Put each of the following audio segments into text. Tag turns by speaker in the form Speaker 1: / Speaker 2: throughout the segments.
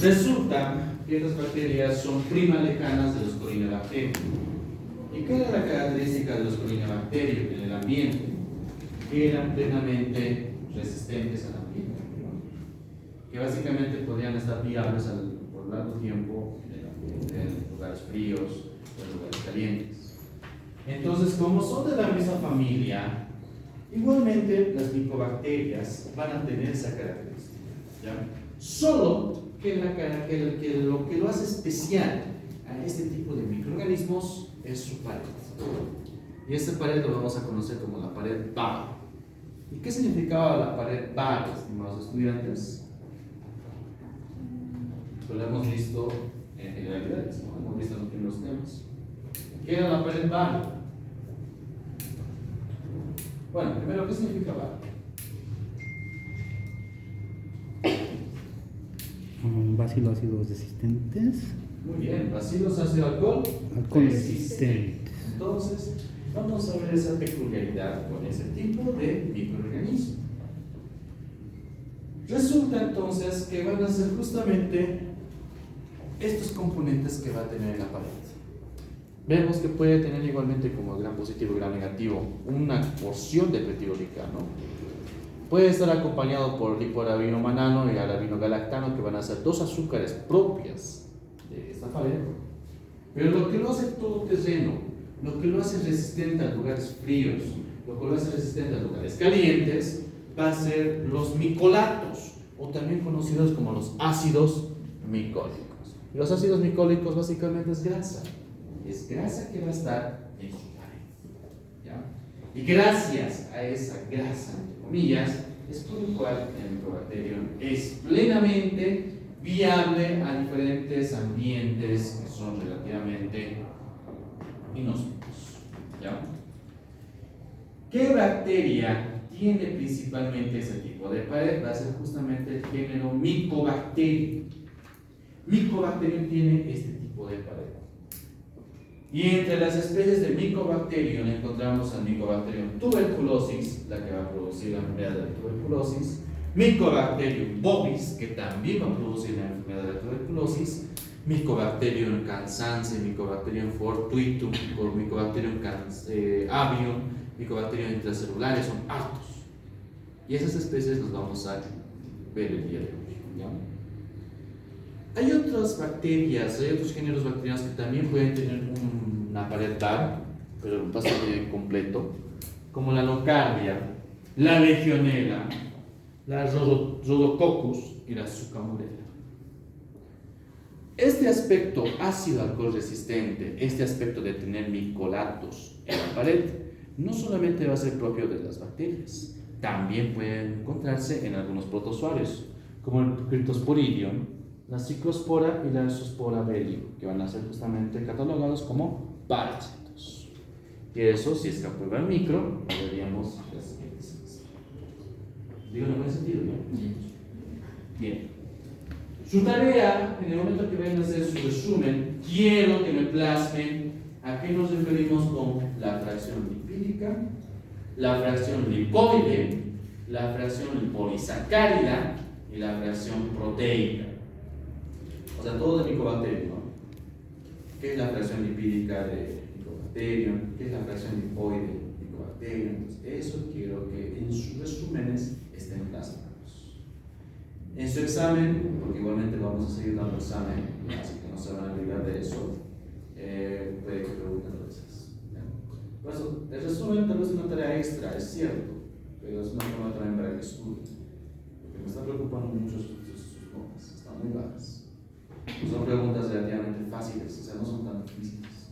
Speaker 1: Resulta que estas bacterias son primas lejanas de los Corynebacterium. ¿Y cuál era la característica de los Corynebacterium en el ambiente? Que eran plenamente resistentes al ambiente, ¿no? Que básicamente podían estar viables por largo tiempo en el ambiente, en lugares fríos o en lugares calientes. Entonces, como son de la misma familia, igualmente las micobacterias van a tener esa característica, ¿ya? Solo que lo que lo hace especial a este tipo de microorganismos es su pared. Y esta pared lo vamos a conocer como la pared Barr. ¿Y qué significaba la pared Barr, estimados estudiantes? Pues lo hemos visto en generalidades, ¿no? Hemos visto en los primeros temas. ¿Qué era la pared Barr? Bueno, primero, ¿qué significa Barr?
Speaker 2: Bacilos ácidos resistentes.
Speaker 1: Muy bien, bacilos ácido alcohol
Speaker 2: Resistentes.
Speaker 1: Entonces, vamos a ver esa peculiaridad con ese tipo de microorganismo. Resulta entonces que van a ser justamente estos componentes que va a tener la pared. Vemos que puede tener igualmente como gran positivo y gran negativo una porción de petirosicano. Puede estar acompañado por lipoarabinomanano y arabinogalactano, que van a ser dos azúcares propias de esta pared. Pero lo que lo hace todoterreno, lo que lo hace resistente a lugares fríos, lo que lo hace resistente a lugares calientes, va a ser los micolatos, o también conocidos como los ácidos micólicos. Y los ácidos micólicos básicamente es grasa que va a estar en su pared, ¿ya? Y gracias a esa grasa, entre comillas, es por lo cual el micobacterium es plenamente viable a diferentes ambientes que son relativamente inhóspitos, ¿ya? ¿Qué bacteria tiene principalmente ese tipo de pared? Va a ser justamente el género Mycobacterium. Mycobacterium tiene este tipo de pared. Y entre las especies de Mycobacterium encontramos al Mycobacterium tuberculosis, la que va a producir la enfermedad de la tuberculosis, Mycobacterium bovis, que también va a producir la enfermedad de la tuberculosis, Mycobacterium cansanse, Mycobacterium fortuitum, Mycobacterium avium, Mycobacterium intracelulares, son hartos. Y esas especies las vamos a ver el día de hoy, ¿ya? Hay otras bacterias, hay otros géneros bacterianos que también pueden tener una pared Barr, pero bastante completo, como la nocardia, la legionela, la rhodococcus y la sucamurella. Este aspecto ácido alcohol resistente, este aspecto de tener micolatos en la pared, no solamente va a ser propio de las bacterias, también pueden encontrarse en algunos protozoarios, como el Cryptosporidium, la Ciclospora y la Zoospora belli, que van a ser justamente catalogados como parásitos. Y eso, si es que aprueba el micro, veríamos las siguientes. ¿Digo en buen sentido, no? Bien. Su tarea, en el momento que vayan a hacer su resumen, quiero que me plasmen a qué nos referimos con la fracción lipídica, la fracción lipoide, la fracción lipolisacárida y la fracción proteica. O sea, todo de Mycobacterium, ¿no? ¿Qué es la fracción lipídica de Mycobacterium? ¿Qué es la fracción lipoide de Mycobacterium? Entonces, eso quiero que en sus resúmenes estén plasmados. En su examen, porque igualmente vamos a seguir dando examen, así que no se van a olvidar de eso, puede que pregunten a veces. Por eso, el resumen tal vez es una tarea extra, es cierto, pero es una forma también para que estudien. Porque me está preocupando mucho sus notas, están muy bajas. Son preguntas relativamente fáciles, o sea, no son tan difíciles.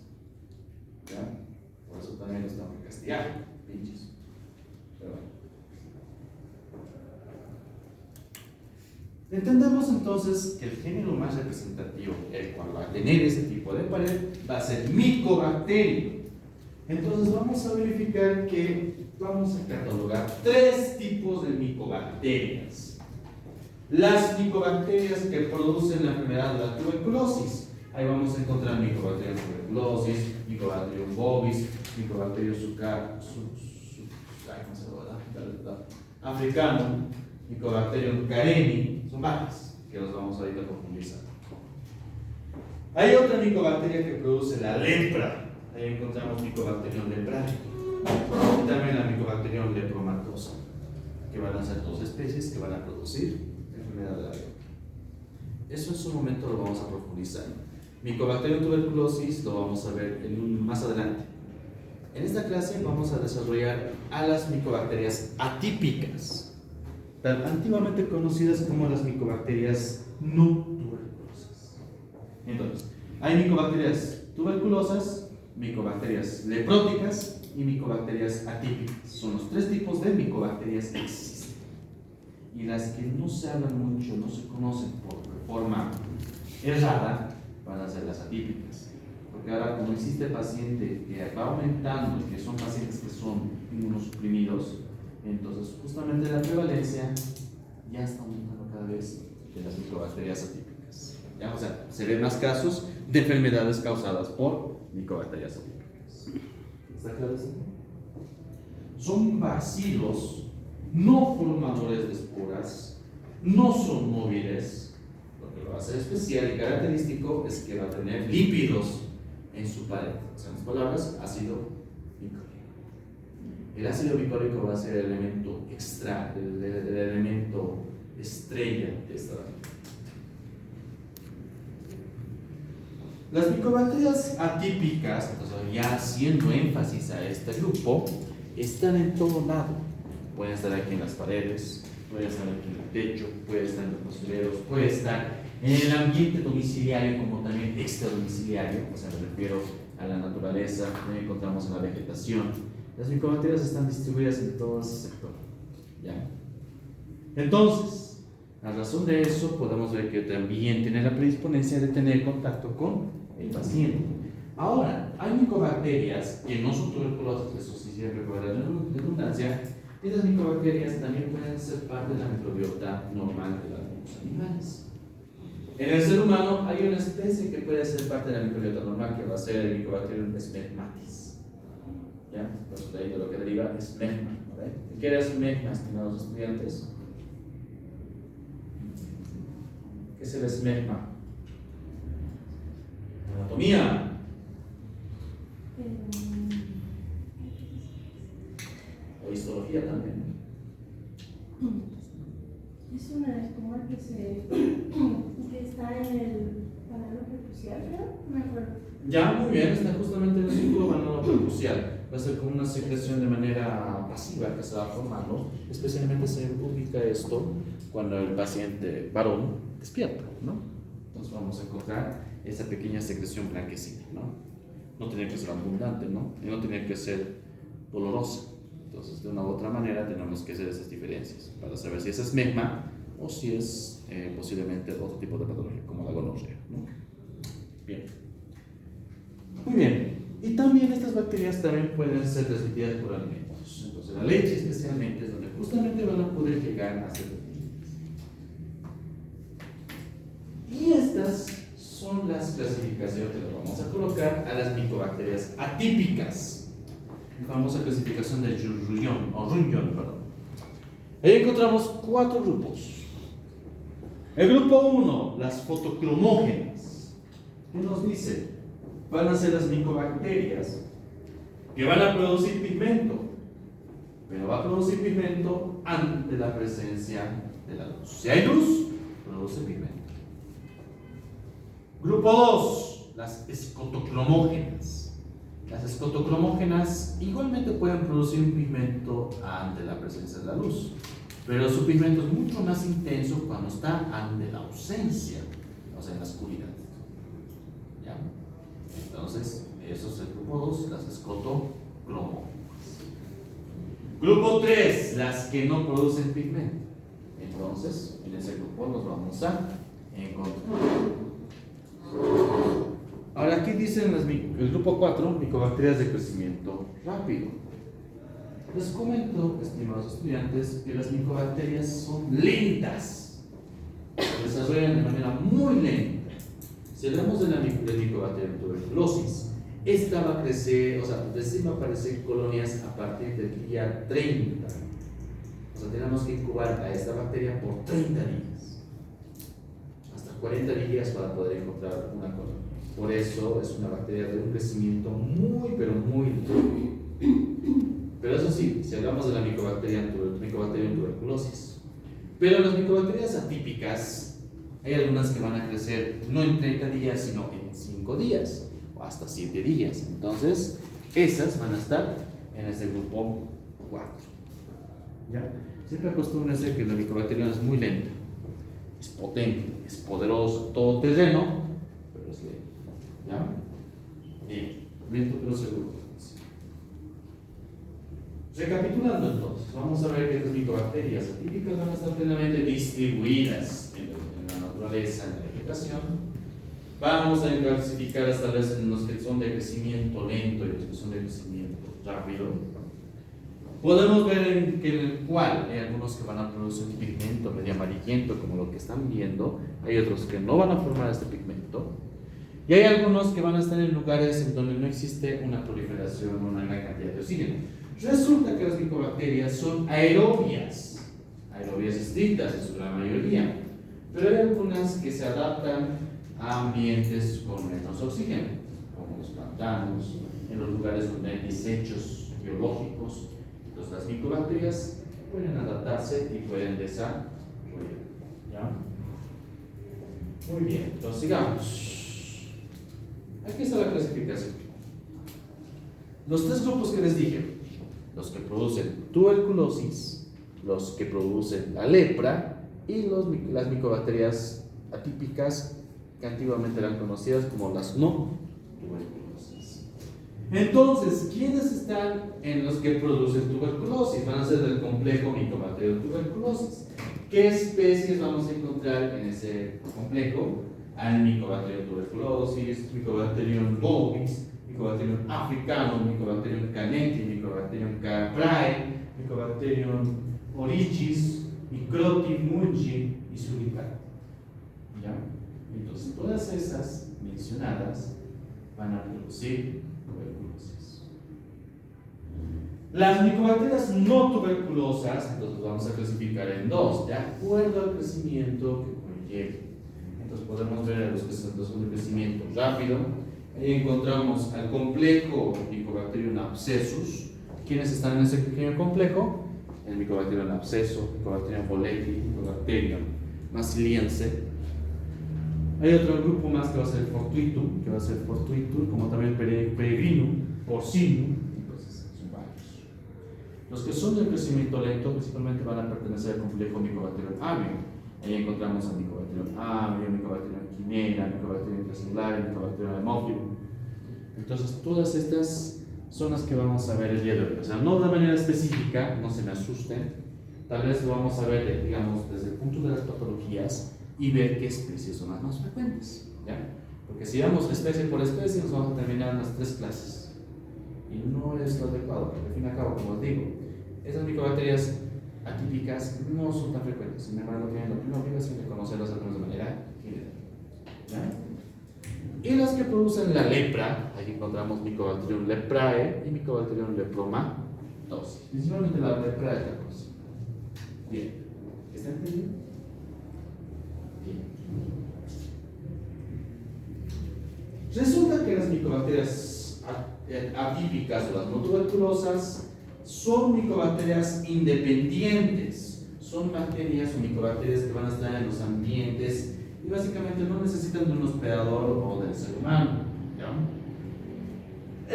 Speaker 1: ¿Ya? Por eso también los tengo que castigar, pinches. Pero bueno. Entendamos entonces que el género más representativo, el cual va a tener ese tipo de pared, va a ser Mycobacterium. Entonces vamos a verificar que vamos a catalogar tres tipos de micobacterias. Las micobacterias que producen la enfermedad de la tuberculosis. Ahí vamos a encontrar Mycobacterium tuberculosis, Mycobacterium bovis, Mycobacterium africano, Mycobacterium careni, son varias. que los vamos ahorita a profundizar. Hay otra micobacteria que produce la lepra. Ahí encontramos Mycobacterium leprae. Y también la Mycobacterium lepromatosa, que van a ser dos especies que van a producir enfermedad de la lepra. Eso en su momento lo vamos a profundizar. Mycobacterium tuberculosis lo vamos a ver más adelante. En esta clase vamos a desarrollar a las micobacterias atípicas, antiguamente conocidas como las micobacterias no tuberculosas. Entonces, hay micobacterias tuberculosas, micobacterias lepróticas y micobacterias atípicas. Son los tres tipos de micobacterias que existen. Y las que no se hablan mucho, no se conocen por forma errada, van a ser las atípicas. Porque ahora, como existe paciente que va aumentando, que son pacientes que son inmunosuprimidos, entonces justamente la prevalencia ya está aumentando cada vez de las micobacterias atípicas. ¿Ya? O sea, se ven más casos de enfermedades causadas por micobacterias atípicas. ¿Está claro eso? Son bacilos no formadores de esporas, no son móviles. Lo que lo hace especial y característico es que va a tener lípidos en su pared. O sea, en otras palabras, ácido micólico. El ácido micólico va a ser el elemento el elemento estrella de esta bacteria. Las micobacterias atípicas, entonces ya haciendo énfasis a este grupo, están en todo lado. Pueden estar aquí en las paredes, pueden estar aquí en el techo, pueden estar en los basureros, pueden estar en el ambiente domiciliario como también extradomiciliario, o sea, me refiero a la naturaleza, que encontramos en la vegetación. Las micobacterias están distribuidas en todo ese sector. ¿Ya? Entonces, a razón de eso, podemos ver que también tiene la predisponencia de tener contacto con el paciente. Ahora, hay micobacterias que no son tuberculosas, eso sí siempre puede haber redundancia, y las micobacterias también pueden ser parte de la microbiota normal de los animales. En el ser humano hay una especie que puede ser parte de la microbiota normal, que va a ser el Mycobacterium smegmatis. ¿Ya? Entonces, de ahí de lo que deriva es smegma. ¿Vale? ¿Qué era smegma, estimados estudiantes? ¿Qué es el smegma? Anatomía. O histología también.
Speaker 3: Es una espuma que está en el banano prepucial, creo, no me acuerdo.
Speaker 1: Ya, muy bien, está justamente en el círculo banano prepucial. Va a ser como una secreción de manera pasiva que se va formando. Especialmente se ubica esto cuando el paciente varón despierta, ¿no? Entonces vamos a encontrar esa pequeña secreción blanquecina, ¿no? No tiene que ser abundante, ¿no? Y no tiene que ser dolorosa. Entonces, de una u otra manera, tenemos que hacer esas diferencias para saber si es esmegma o si es posiblemente otro tipo de patología, como la gonorrea, ¿no? Bien. Muy bien. Y también estas bacterias también pueden ser transmitidas por alimentos. Entonces, la leche especialmente es donde justamente van a poder llegar a ser transmitidas. Y estas son las clasificaciones que le vamos a colocar a las micobacterias atípicas. La famosa clasificación de Runyon, perdón. Ahí encontramos 4 grupos. El grupo 1, las fotocromógenas. ¿Qué nos dice? Van a ser las micobacterias que van a producir pigmento, pero va a producir pigmento ante la presencia de la luz. Si hay luz, produce pigmento. Grupo 2, las escotocromógenas. Las escotocromógenas igualmente pueden producir un pigmento ante la presencia de la luz, pero su pigmento es mucho más intenso cuando está ante la ausencia, o sea, en la oscuridad. ¿Ya? Entonces, eso es el grupo 2, las escotocromógenas. Grupo 3, las que no producen pigmento. Entonces, en ese grupo nos vamos a encontrar. Ahora aquí dicen el grupo 4, micobacterias de crecimiento rápido. Les comento, estimados estudiantes, que las micobacterias son lentas, se desarrollan de manera muy lenta. Si hablamos de la micobacteria tuberculosis, esta va a crecer, o sea, recién va a aparecer colonias a partir del día 30. O sea, tenemos que incubar a esta bacteria por 30 días. 40 días para poder encontrar una colonia. Por eso es una bacteria de un crecimiento muy, pero muy lento. Pero eso sí, si hablamos de la micobacteria en tuberculosis. Pero las micobacterias atípicas, hay algunas que van a crecer no en 30 días, sino en 5 días o hasta 7 días. Entonces, esas van a estar en este grupo 4. ¿Ya? Siempre acostúmbrense que la micobacteria es muy lenta, es potente, es poderosa, todoterreno, pero es lenta. ¿Ya? Bien, lento pero seguro. Recapitulando entonces, vamos a ver que las micobacterias atípicas van a estar plenamente distribuidas en la naturaleza, en la vegetación. Vamos a clasificar hasta vez en los que son de crecimiento lento y los que son de crecimiento rápido. Podemos ver en el cual hay algunos que van a producir un pigmento medio amarillento, como lo que están viendo. Hay otros que no van a formar este pigmento. Y hay algunos que van a estar en lugares en donde no existe una proliferación o una gran cantidad de oxígeno. Resulta que las micobacterias son aerobias estrictas en su gran mayoría, pero hay algunas que se adaptan a ambientes con menos oxígeno, como los pantanos, en los lugares donde hay desechos biológicos. Entonces las micobacterias pueden adaptarse y pueden desarrollar. ¿Ya? Muy bien, entonces sigamos. Aquí está la clasificación. Los 3 grupos que les dije: los que producen tuberculosis, los que producen la lepra y las micobacterias atípicas que antiguamente eran conocidas como las no tuberculosis. Entonces, ¿quiénes están en los que producen tuberculosis? Van a ser del complejo Mycobacterium tuberculosis. ¿Qué especies vamos a encontrar en ese complejo? Hay Mycobacterium tuberculosis, Mycobacterium bovis, Mycobacterium africanum, Mycobacterium canensis, Mycobacterium caprae, Mycobacterium orichis, Microti, mungi y suricata. ¿Ya? Entonces, todas esas mencionadas van a producir tuberculosis. Las micobacterias no tuberculosas, entonces vamos a clasificar en 2, de acuerdo al crecimiento que conlleve. Entonces, podemos ver a los que son de crecimiento rápido. Ahí encontramos al complejo Mycobacterium abscessus. ¿Quiénes están en ese pequeño complejo? El Mycobacterium abscesso, Mycobacterium boleti, Mycobacterium massiliense. Hay otro grupo más que va a ser Fortuitum, como también Peregrinum, Porcinum. Entonces, son varios. Los que son de crecimiento lento principalmente van a pertenecer al complejo Mycobacterium avio. Ahí encontramos a Mycobacterium avio, Mycobacterium quimera, Mycobacterium intracellular, Mycobacterium haemophilum. Entonces, todas estas son las que vamos a ver el día de hoy. O sea, no de manera específica, no se me asusten. Tal vez lo vamos a ver, digamos, desde el punto de las patologías y ver qué especies son las más frecuentes. ¿Ya? Porque si vamos especie por especie, nos vamos a terminar en las 3 clases. Y no es lo adecuado, porque al fin y al cabo, como os digo, esas micobacterias atípicas no son tan frecuentes. Sin embargo, tienen la primera obligación de conocerlas de manera general. ¿Ya? Y las que producen la lepra, aquí encontramos Mycobacterium leprae y Mycobacterium lepromatosis. Principalmente la lepra es la cosa. Bien, ¿está entendido? Bien. Resulta que las micobacterias atípicas o las no tuberculosas son micobacterias independientes. Son bacterias o micobacterias que van a estar en los ambientes y básicamente no necesitan de un hospedador o del ser humano. ¿Ya?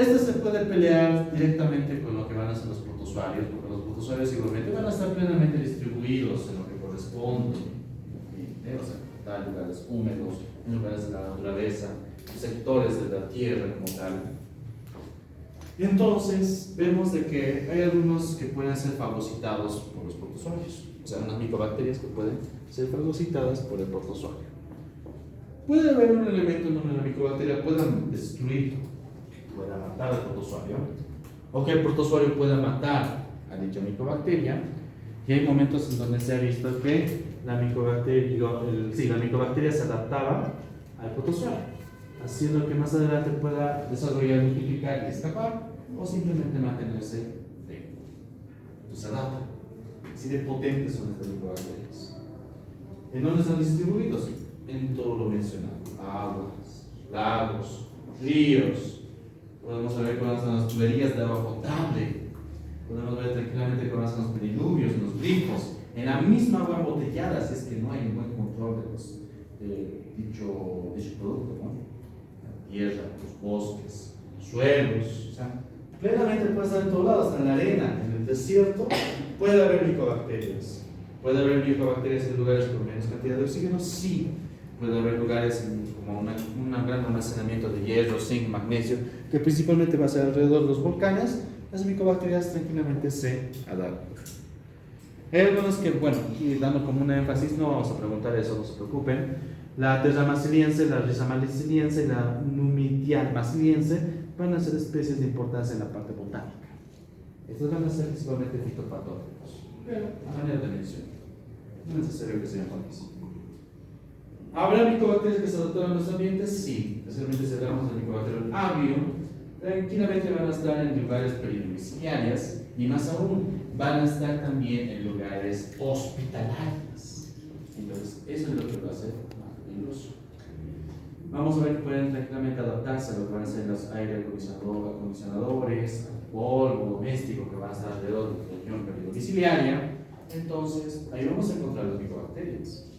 Speaker 1: Esto se puede pelear directamente con lo que van a ser los protozoarios, porque los protozoarios igualmente van a estar plenamente distribuidos en lo que corresponde. O sea, en lugares húmedos, en lugares de la naturaleza, sectores de la tierra como tal. Entonces, vemos de que hay algunos que pueden ser fagocitados por los protozoarios. O sea, unas micobacterias que pueden ser fagocitadas por el protozoario. Puede haber un elemento en donde la micobacteria pueda destruir, pueda matar al protozoario, o que el protozoario pueda matar a dicha micobacteria. Y hay momentos en donde se ha visto que la micobacteria se adaptaba al protozoario, haciendo que más adelante pueda desarrollar, multiplicar y escapar, o simplemente mantenerse dentro. Entonces se adaptan. Así de potentes son estas micobacterias. ¿En dónde están distribuidos? En todo lagos, ríos. Podemos ver cuáles son las tuberías de agua potable. Podemos ver tranquilamente cuáles son los pediluvios, los grifos. En la misma agua embotellada, si es que no hay un buen control de dicho producto, ¿no? La tierra, los bosques, suelos. O sea, plenamente puede estar en todos lados, hasta en la arena, en el desierto. Puede haber micobacterias. Puede haber micobacterias en lugares con menos cantidad de oxígeno, sí. Puede haber lugares como un gran almacenamiento de hierro, zinc, magnesio, que principalmente va a ser alrededor de los volcanes. Las micobacterias tranquilamente se adaptan. Hay algunos que, bueno, y dando como un énfasis, no vamos a preguntar eso, no se preocupen. La Terra masiliense, la Risa masiliense y la Numidia masiliense van a ser especies de importancia en la parte botánica. Estos van a ser principalmente fitopatógenos, pero a manera de mención. No es necesario que sean así. ¿Habrá micobacterias que se adaptan a los ambientes? Sí, especialmente si hablamos del micobacterio agrio, tranquilamente van a estar en lugares peridomiciliarios y más aún van a estar también en lugares hospitalarios. Entonces, eso es lo que va a ser más peligroso. Vamos a ver que pueden tranquilamente adaptarse a lo que van a ser los aire acondicionadores, al polvo doméstico que van a estar alrededor de la región peridomiciliaria. Entonces, ahí vamos a encontrar las micobacterias.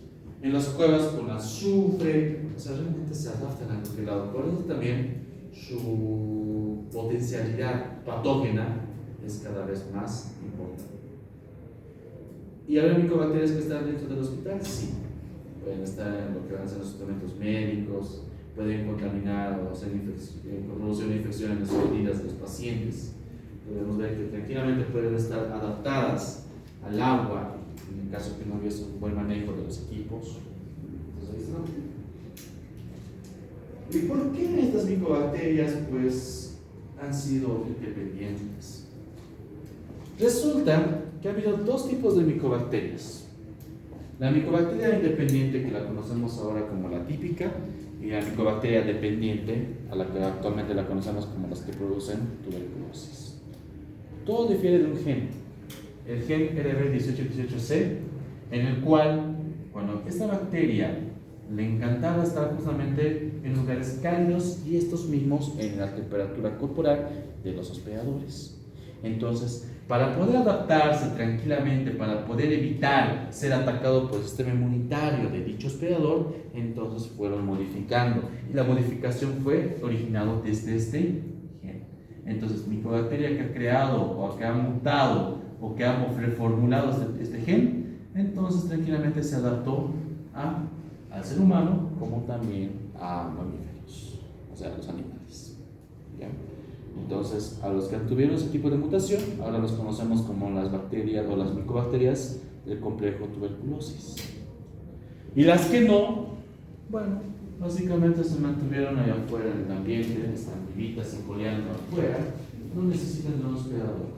Speaker 1: En las cuevas con azufre, o sea, realmente se adaptan a cualquier lado. Por eso también su potencialidad patógena es cada vez más importante. ¿Y habrá micobacterias que están dentro del hospital? Sí. Pueden estar en lo que van a ser los suplementos médicos, pueden contaminar o hacer producir una infección en las heridas de los pacientes. Podemos ver que tranquilamente pueden estar adaptadas al agua, en el caso que no hubiese un buen manejo de los equipos. Entonces, ¿no? ¿Y por qué estas micobacterias pues han sido independientes? Resulta que ha habido dos tipos de micobacterias. La micobacteria independiente, que la conocemos ahora como la típica, y la micobacteria dependiente, a la que actualmente la conocemos como las que producen tuberculosis. Todo difiere de un gen, el gen RB1818C, en el cual, cuando esta bacteria le encantaba estar justamente en lugares cálidos y estos mismos en la temperatura corporal de los hospedadores. Entonces, para poder adaptarse tranquilamente, para poder evitar ser atacado por el sistema inmunitario de dicho hospedador, entonces fueron modificando. Y la modificación fue originado desde este gen. Entonces, micobacteria que ha creado o que ha mutado o que ha reformulado este gen, entonces tranquilamente se adaptó al ser humano como también a mamíferos, o sea, a los animales. ¿Ya? Entonces, a los que tuvieron ese tipo de mutación, ahora los conocemos como las bacterias o las micobacterias del complejo tuberculosis. Y las que no, bueno, básicamente se mantuvieron allá afuera en el ambiente, están vivitas y coleando afuera, no necesitan de un hospedador.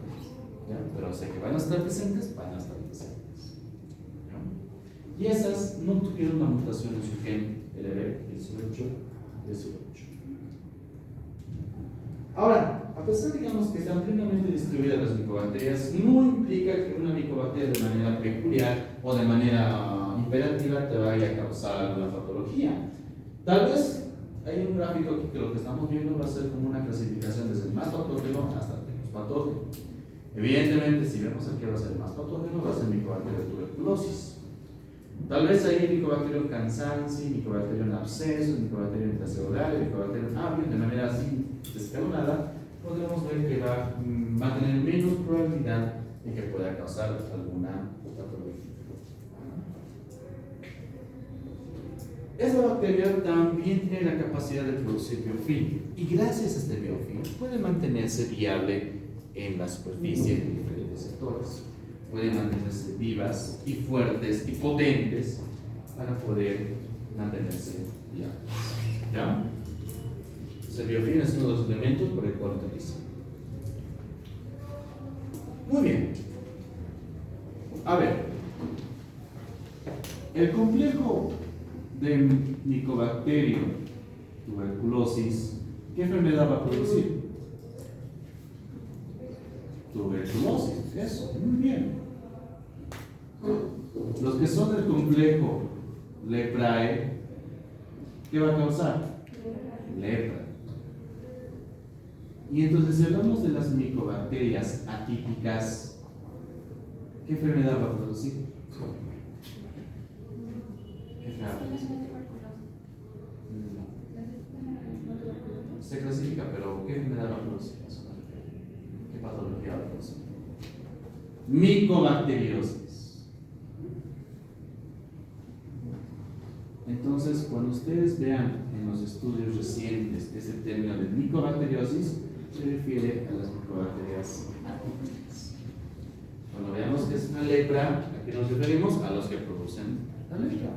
Speaker 1: ¿Ya? Pero sé que van a estar presentes, van a estar presentes. ¿Ya? Y esas no tuvieron una mutación en su gen RB18. Ahora, a pesar digamos que están plenamente distribuidas las micobacterias, no implica que una micobacteria de manera peculiar o de manera imperativa te vaya a causar alguna patología. Tal vez hay un gráfico aquí que lo que estamos viendo va a ser como una clasificación desde el más patógeno hasta el menos patógeno. Evidentemente, si vemos aquí va a ser el más patógeno, va a ser micobacteria de tuberculosis. Tal vez hay micobacterium cansanci, micobacterium abscesus, micobacterium intracelular, micobacterium avium, de manera así escalonada, podemos ver que va a tener menos probabilidad de que pueda causar alguna patología. Esta bacteria también tiene la capacidad de producir biofilm y gracias a este biofilm puede mantenerse viable en la superficie de diferentes sectores. Pueden mantenerse vivas y fuertes y potentes para poder mantenerse viables. ¿Ya? El biofilm es uno de los elementos por el cual utiliza. Muy bien. A ver, el complejo de Mycobacterium tuberculosis, ¿qué enfermedad va a producir? Tuberculosis, eso, muy bien. Los que son del complejo Leprae, ¿qué va a causar? Lepra. Y entonces, si hablamos de las micobacterias atípicas, ¿qué enfermedad va a producir? ¿Qué enfermedad? Se clasifica, pero ¿qué enfermedad va a producir? ¿Qué patología va a producir? Micobacteriosis. Entonces, cuando ustedes vean en los estudios recientes este término de micobacteriosis, se refiere a las micobacterias atípicas. Cuando veamos que es una lepra, ¿a qué nos referimos? A los que producen la lepra.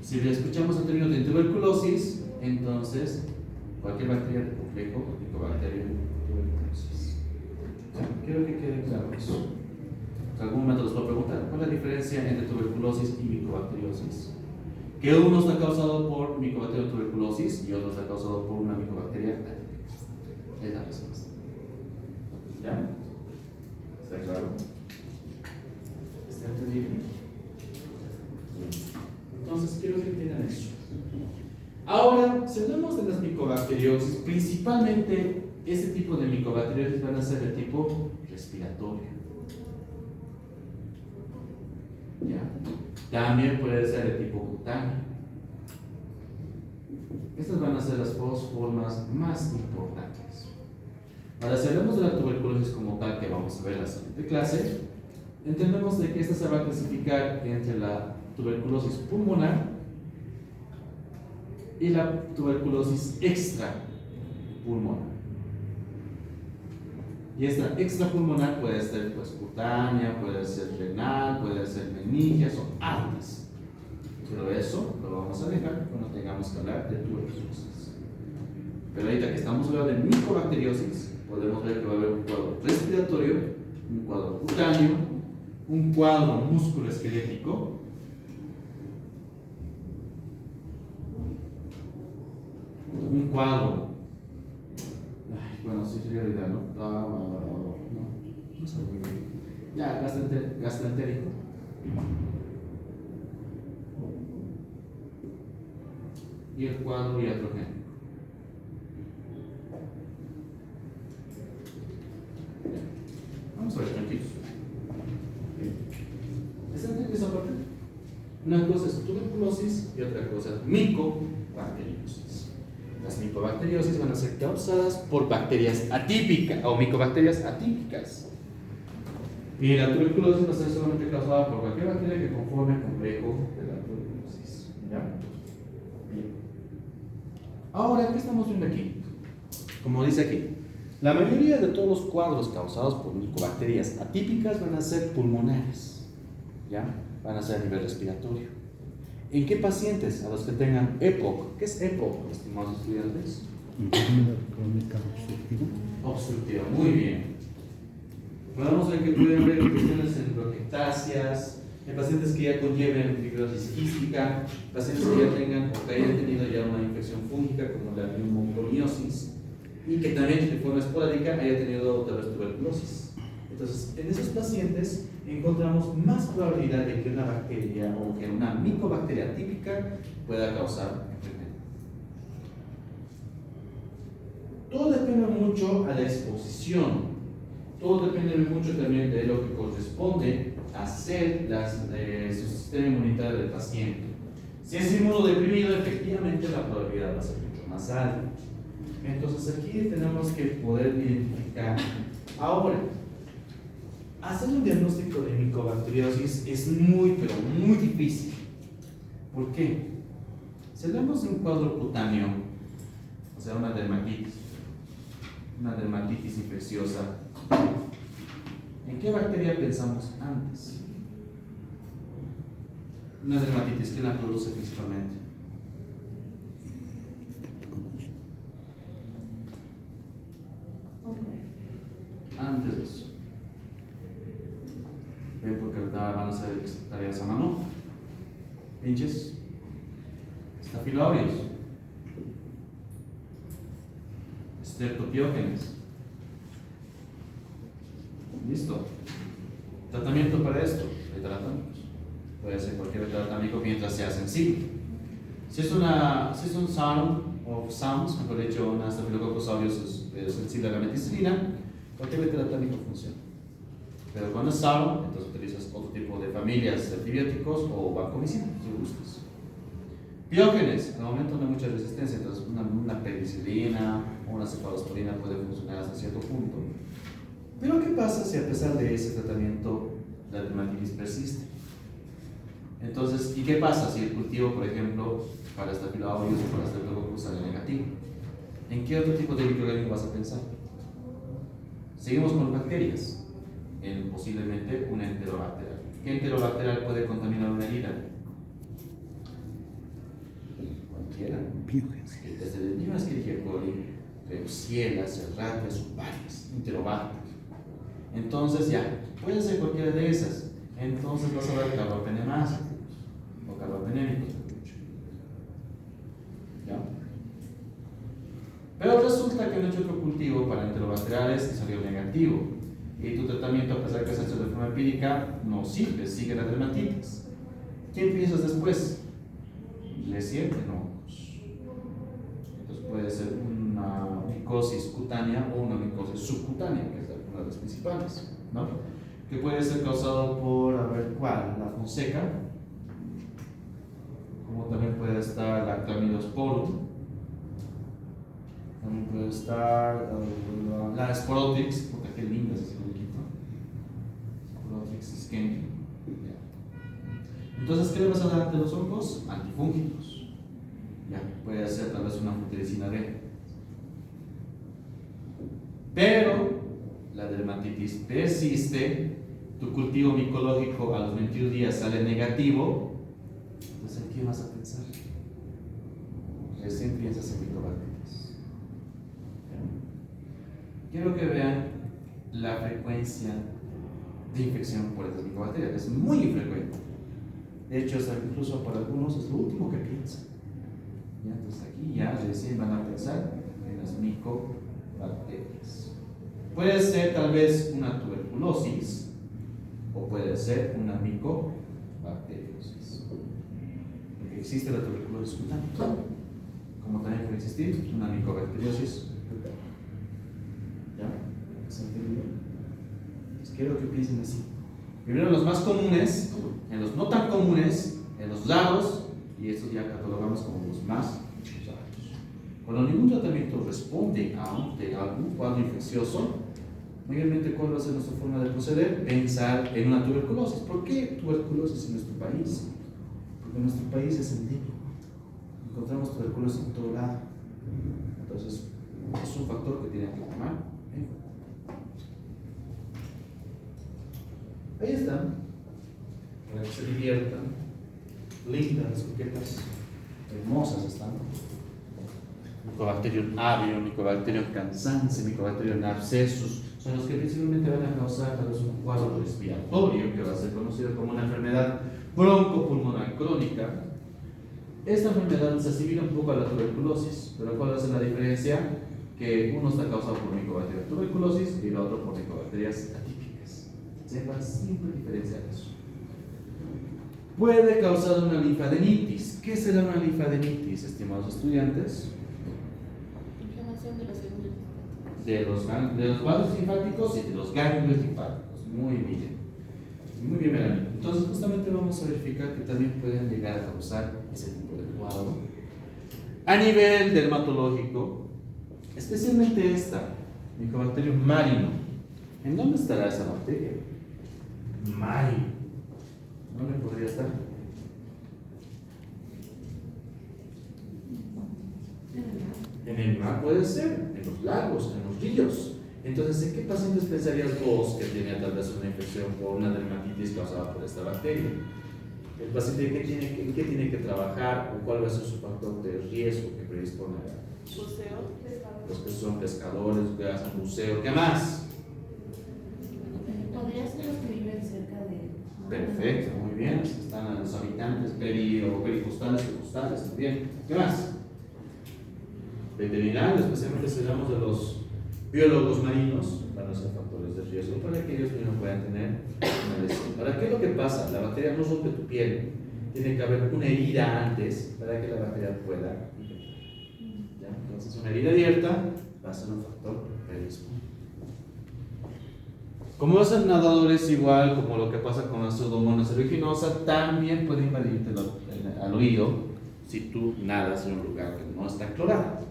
Speaker 1: Si le escuchamos el término de tuberculosis, entonces cualquier bacteria de complejo, micobacteria de tuberculosis. Quiero que quede claro eso. En algún momento les voy a preguntar, ¿cuál es la diferencia entre tuberculosis y micobacteriosis? Que uno está causado por micobacteria de tuberculosis y otro está causado por una micobacteria atípica. Es la respuesta. ¿Ya? ¿Está claro? ¿Está entendido? Entonces, quiero que entiendan eso. Ahora, si hablamos de las micobacteriosis, principalmente este tipo de micobacteriosis van a ser de tipo respiratorio. ¿Ya? También puede ser de tipo cutáneo. Estas van a ser las dos formas más importantes. Ahora, si hablamos de la tuberculosis como tal, que vamos a ver en la siguiente clase, entendemos de que esta se va a clasificar entre la tuberculosis pulmonar y la tuberculosis extrapulmonar. Y esta extrapulmonar puede ser pues, cutánea, puede ser renal, puede ser meningias o artes. Pero eso lo vamos a dejar cuando tengamos que hablar de tuberculosis. Pero ahorita que estamos hablando de micobacteriosis, podemos ver que va a haber un cuadro respiratorio, un cuadro cutáneo, un cuadro musculoesquelético, un cuadro, bueno, sí sería ideal, ¿no? No sé muy bien. Ya, gastroentérico. Y el cuadro iatrogénico. Vamos a ver, tranquilos. ¿Está entendiendo esa parte? Una cosa es tuberculosis y otra cosa es micobacteriosis. Las micobacteriosis van a ser causadas por bacterias atípicas o micobacterias atípicas. Y la tuberculosis va a ser solamente causada por cualquier bacteria que conforme el complejo de la tuberculosis. ¿Ya? Bien. Ahora, ¿qué estamos viendo aquí? Como dice aquí, la mayoría de todos los cuadros causados por micobacterias atípicas van a ser pulmonares. ¿Ya? Van a ser a nivel respiratorio. ¿En qué pacientes? A los que tengan EPOC. ¿Qué es EPOC, estimados estudiantes?
Speaker 2: Enfermedad crónica obstructiva.
Speaker 1: Obstructiva, muy bien. Podemos ver que pueden haber cuestiones en bronquiectasias, en pacientes que ya conlleven fibrosis quística, pacientes que ya tengan o que hayan tenido ya una infección fúngica como la neumoconiosis y que también de forma esporádica haya tenido otra vez tuberculosis. Entonces, en esos pacientes encontramos más probabilidad de que una bacteria o que una micobacteria típica pueda causar enfermedad. Todo depende mucho a la exposición. Todo depende mucho también de lo que corresponde hacer su sistema inmunitario del paciente. Si es inmunodeprimido, efectivamente la probabilidad va a ser mucho más alta. Entonces aquí tenemos que poder identificar. Ahora, hacer un diagnóstico de micobacteriosis es muy, pero muy difícil. ¿Por qué? Si hablamos de un cuadro cutáneo, o sea, una dermatitis infecciosa, ¿en qué bacteria pensamos antes? Una dermatitis, ¿quién la produce principalmente? Antes de eso. ¿Ven? Porque ahorita van a hacer tareas a mano. Pinches. Staphylo aureus. Streptopiógenes. Listo. Tratamiento para esto, tratamientos. Puede ser cualquier tratamiento mientras sea sensible. Si es un SARM o of SAMS, mejor dicho, una Staphylococcus aureus sensible a la meticilina, cualquier tratamiento funciona. Pero cuando es SARM, entonces utilizas otro tipo de familias de antibióticos o vancomicina, si gustas. Piógenes, en el momento no hay mucha resistencia, entonces una penicilina o una cefalosporina puede funcionar hasta cierto punto. Pero ¿qué pasa si a pesar de ese tratamiento la dermatitis persiste? Entonces, ¿y qué pasa si el cultivo, por ejemplo, para Staphylococcus aureus o para Staphylococcus sale negativo? ¿En qué otro tipo de microorganismo vas a pensar? Seguimos con bacterias, en posiblemente un enterobacterial. ¿Qué enterobacterial puede contaminar una herida? Cualquiera. Desde el niño Escherichia coli, Klebsiella, Serratia, varias, enterobacter. Entonces ya, puede ser cualquiera de esas. Entonces vas a ver carbapenemas o carbapenémicos. ¿Ya? Pero resulta que han hecho otro cultivo para enterobacteriales y salió negativo. Y tu tratamiento, a pesar de que se ha hecho de forma empírica, no sirve, sigue la dermatitis. ¿Qué piensas después? Reciente, no. Entonces puede ser una micosis cutánea o una micosis subcutánea, que es una de las principales, ¿no? Que puede ser causado por, a ver, ¿cuál? La fonseca, como también puede estar la Chlamydosporum, también puede estar la Sporotrix, porque qué linda es ese muñequito, Sporotrix skin. Entonces, ¿qué le vas a dar ante los hongos? Antifúngicos. Ya, puede ser tal vez una futericina D. Pero la dermatitis persiste, tu cultivo micológico a los 21 días sale negativo, entonces ¿en qué vas a pensar? Recién piensas en micobacterias. Quiero que vean la frecuencia de infección por estas micobacterias, es muy infrecuente. De hecho, incluso para algunos es lo último que piensan. ¿Ya? Entonces aquí ya recién van a pensar en las micobacterias. Puede ser tal vez una tuberculosis o puede ser una micobacteriosis. Porque existe la tuberculosis cutánea, como también puede existir una micobacteriosis cutánea. ¿Ya? ¿Se entendió? Entonces quiero que piensen así. Primero los más comunes, en los no tan comunes, en los raros, y estos ya catalogamos como los más raros. Cuando ningún tratamiento responde ante algún cuadro infeccioso, mayormente, ¿cuál va a ser nuestra forma de proceder? Pensar en una tuberculosis. ¿Por qué tuberculosis en nuestro país? Porque nuestro país es endémico. Encontramos tuberculosis en todo lado. Entonces, es un factor que tienen que tomar en cuenta. Ahí están, para que se diviertan. Lindas, coquetas, hermosas están. Mycobacterium avium, Mycobacterium cansanse, Mycobacterium abscessus, son los que principalmente van a causar tal vez un cuadro respiratorio que va a ser conocido como una enfermedad broncopulmonar crónica. Esta enfermedad se asimila un poco a la tuberculosis, pero ¿cuál va a ser la diferencia? Que uno está causado por Mycobacterium tuberculosis y el otro por Mycobacterias atípicas. Sepan siempre diferenciar eso. Puede causar una linfadenitis. ¿Qué será una linfadenitis, estimados estudiantes?
Speaker 4: Inflamación de los ganglios.
Speaker 1: De los vasos linfáticos y de los ganglios linfáticos. Muy bien. Muy bien, Melanie. Entonces, justamente vamos a verificar que también pueden llegar a causar ese tipo de cuadro. A nivel dermatológico, especialmente esta, Mycobacterium marino. ¿En dónde estará esa bacteria? Marino. ¿Dónde podría estar? En el mar puede ser, en los lagos, en los ríos. Entonces, ¿en qué pacientes pensarías vos que tenía tal vez una infección por una dermatitis causada por esta bacteria? El paciente, ¿en qué tiene que trabajar o cuál va a ser su factor de riesgo que predispone a
Speaker 4: Buceo.
Speaker 1: los que son pescadores, que hacen buceo? ¿Qué más?
Speaker 3: Podría ser los que viven cerca de.
Speaker 1: Perfecto, muy bien. Están los habitantes pericostales y costales, muy bien. ¿Qué más? Veterinario, especialmente si hablamos de los biólogos marinos, van a ser factores de riesgo para que ellos mismos puedan tener una lesión. ¿Para qué es lo que pasa? La bacteria no rompe tu piel, tiene que haber una herida antes para que la bacteria pueda infectar. ¿Ya? Entonces, una herida abierta va a ser un factor de riesgo. Como los nadadores, igual como lo que pasa con la pseudomonas aeruginosa, también puede invadirte al oído si tú nadas en un lugar que no está clorado.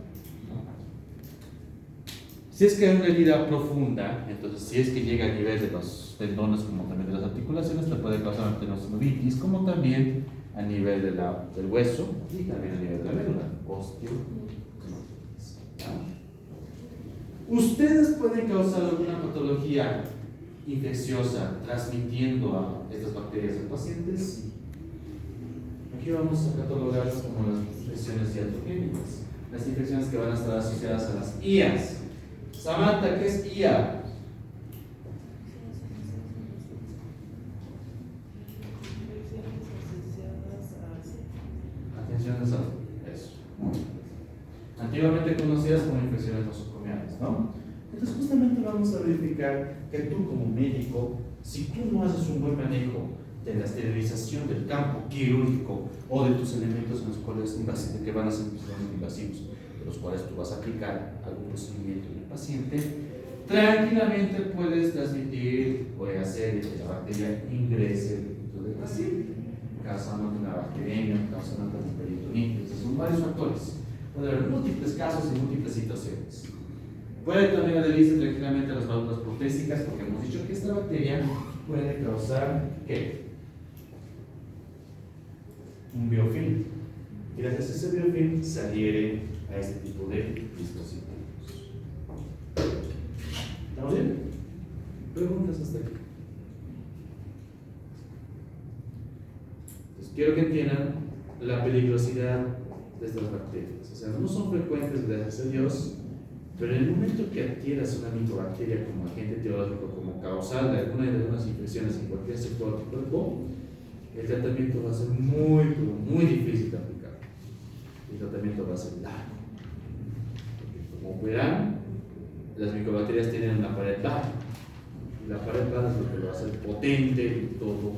Speaker 1: Si es que hay una herida profunda, entonces si es que llega a nivel de los tendones como también de las articulaciones, te puede causar tendinosis, como también a nivel del hueso y también a nivel de la médula, osteoartritis. Ustedes pueden causar alguna patología infecciosa transmitiendo a estas bacterias en pacientes. Aquí vamos a catalogarlas como las infecciones iatrogénicas, las infecciones que van a estar asociadas a las IAs. Samantha, ¿qué es IA? Atención a eso. Antiguamente conocidas como infecciones nosocomiales, ¿no? Entonces justamente vamos a verificar que tú como médico, si tú no haces un buen manejo de la esterilización del campo quirúrgico o de tus elementos en los cuales que van a ser invasivos, de los cuales tú vas a aplicar algún procedimiento en el paciente, tranquilamente puedes transmitir o hacer que la bacteria ingrese dentro del paciente, causando una bacteriemia, causando una peritonitis. Son varios factores. Puede haber múltiples casos y múltiples situaciones. Puede también adherirse tranquilamente a las válvulas protésicas, porque hemos dicho que esta bacteria puede causar ¿qué? Un biofilm. Y gracias a ese biofilm se adhiere a este tipo de dispositivos. ¿Estamos bien? Preguntas hasta aquí. Entonces, quiero que entiendan la peligrosidad de estas bacterias. O sea, no son frecuentes, gracias a Dios, pero en el momento que adquieras una micobacteria como agente etiológico, como causal de algunas infecciones en cualquier sector de tu cuerpo, el tratamiento va a ser muy difícil de aplicar. El tratamiento va a ser largo. Porque como verán, las micobacterias tienen una pared baja. Y la pared baja es lo que lo va a hacer potente y todo.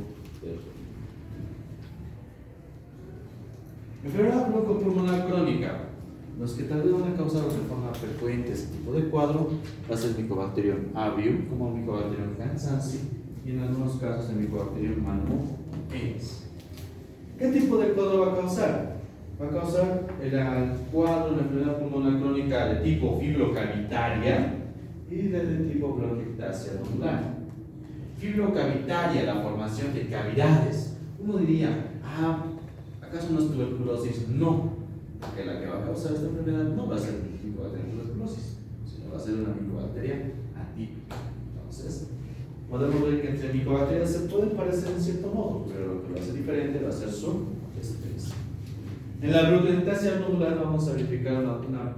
Speaker 1: Enfermedad broncopulmonar crónica. Los que tal vez van a causar de forma frecuente este tipo de cuadro va a ser el Mycobacterium avium, como el Mycobacterium hansansi, y en algunos casos el Mycobacterium malmoense. ¿Qué tipo de cuadro va a causar? Va a causar el cuadro de la enfermedad pulmonar crónica de tipo fibrocavitaria y de tipo bronquiectasia nodular. Fibrocavitaria, la formación de cavidades. Uno diría, ¿acaso no es tuberculosis? No. Porque la que va a causar esta enfermedad no va a ser Mycobacterium tuberculosis, sino va a ser una micobacteria atípica. Entonces, podemos ver que entre micobacterias se pueden parecer en cierto modo, pero lo que lo hace diferente va a ser su especie. En la bronquiectasia nodular vamos a verificar una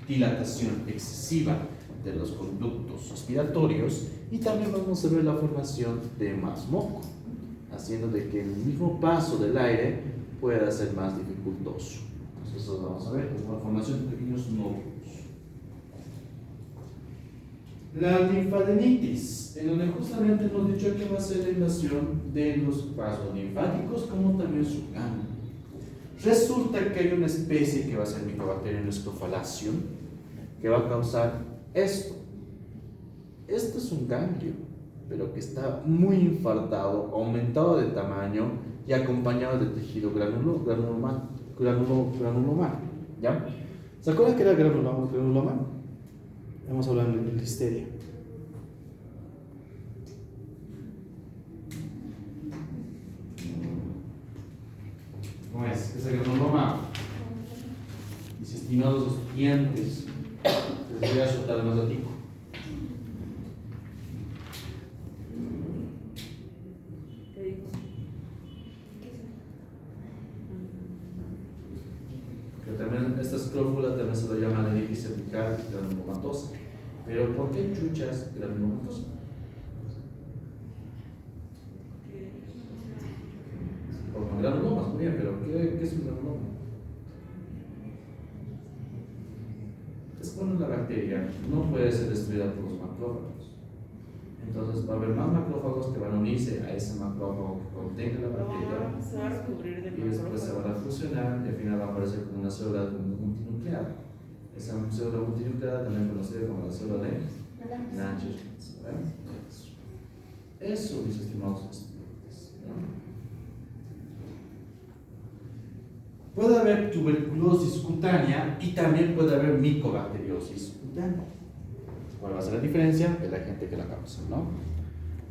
Speaker 1: dilatación excesiva de los conductos respiratorios y también vamos a ver la formación de más moco, haciendo de que el mismo paso del aire pueda ser más dificultoso. Eso vamos a ver como la formación de pequeños nódulos. La linfadenitis, en donde justamente hemos dicho que va a ser la invasión de los vasos linfáticos como también su ganglio. Resulta que hay una especie que va a ser Mycobacterium scrofalacium que va a causar esto. Esto es un ganglio, pero que está muy infartado, aumentado de tamaño y acompañado de tejido granulomar. ¿Ya? ¿Se acuerdan que era granuloma? Vamos a hablar de listeria. ¿Cómo es? Es el granuloma. Mis estimados estudiantes, les voy a soltar más ratico. Esta escrófula también se lo llama adenitis cervical granulomatosa. Pero ¿por qué chuchas granulomatosa? Por granulomas, muy bien, pero ¿qué es un granuloma? Es cuando la bacteria no puede ser destruida por los macrófagos. Entonces va a haber más macrófagos que van a unirse a ese macrófago que contenga la bacteria y después se van a fusionar y al final va a aparecer como una célula, un multinucleada. Esa célula multinucleada también conocida como la célula de Lange. Eso, mis estimados estudiantes, ¿no? Puede haber tuberculosis cutánea y también puede haber micobacteriosis cutánea. ¿Cuál va a ser la diferencia? El agente que la causa, ¿no?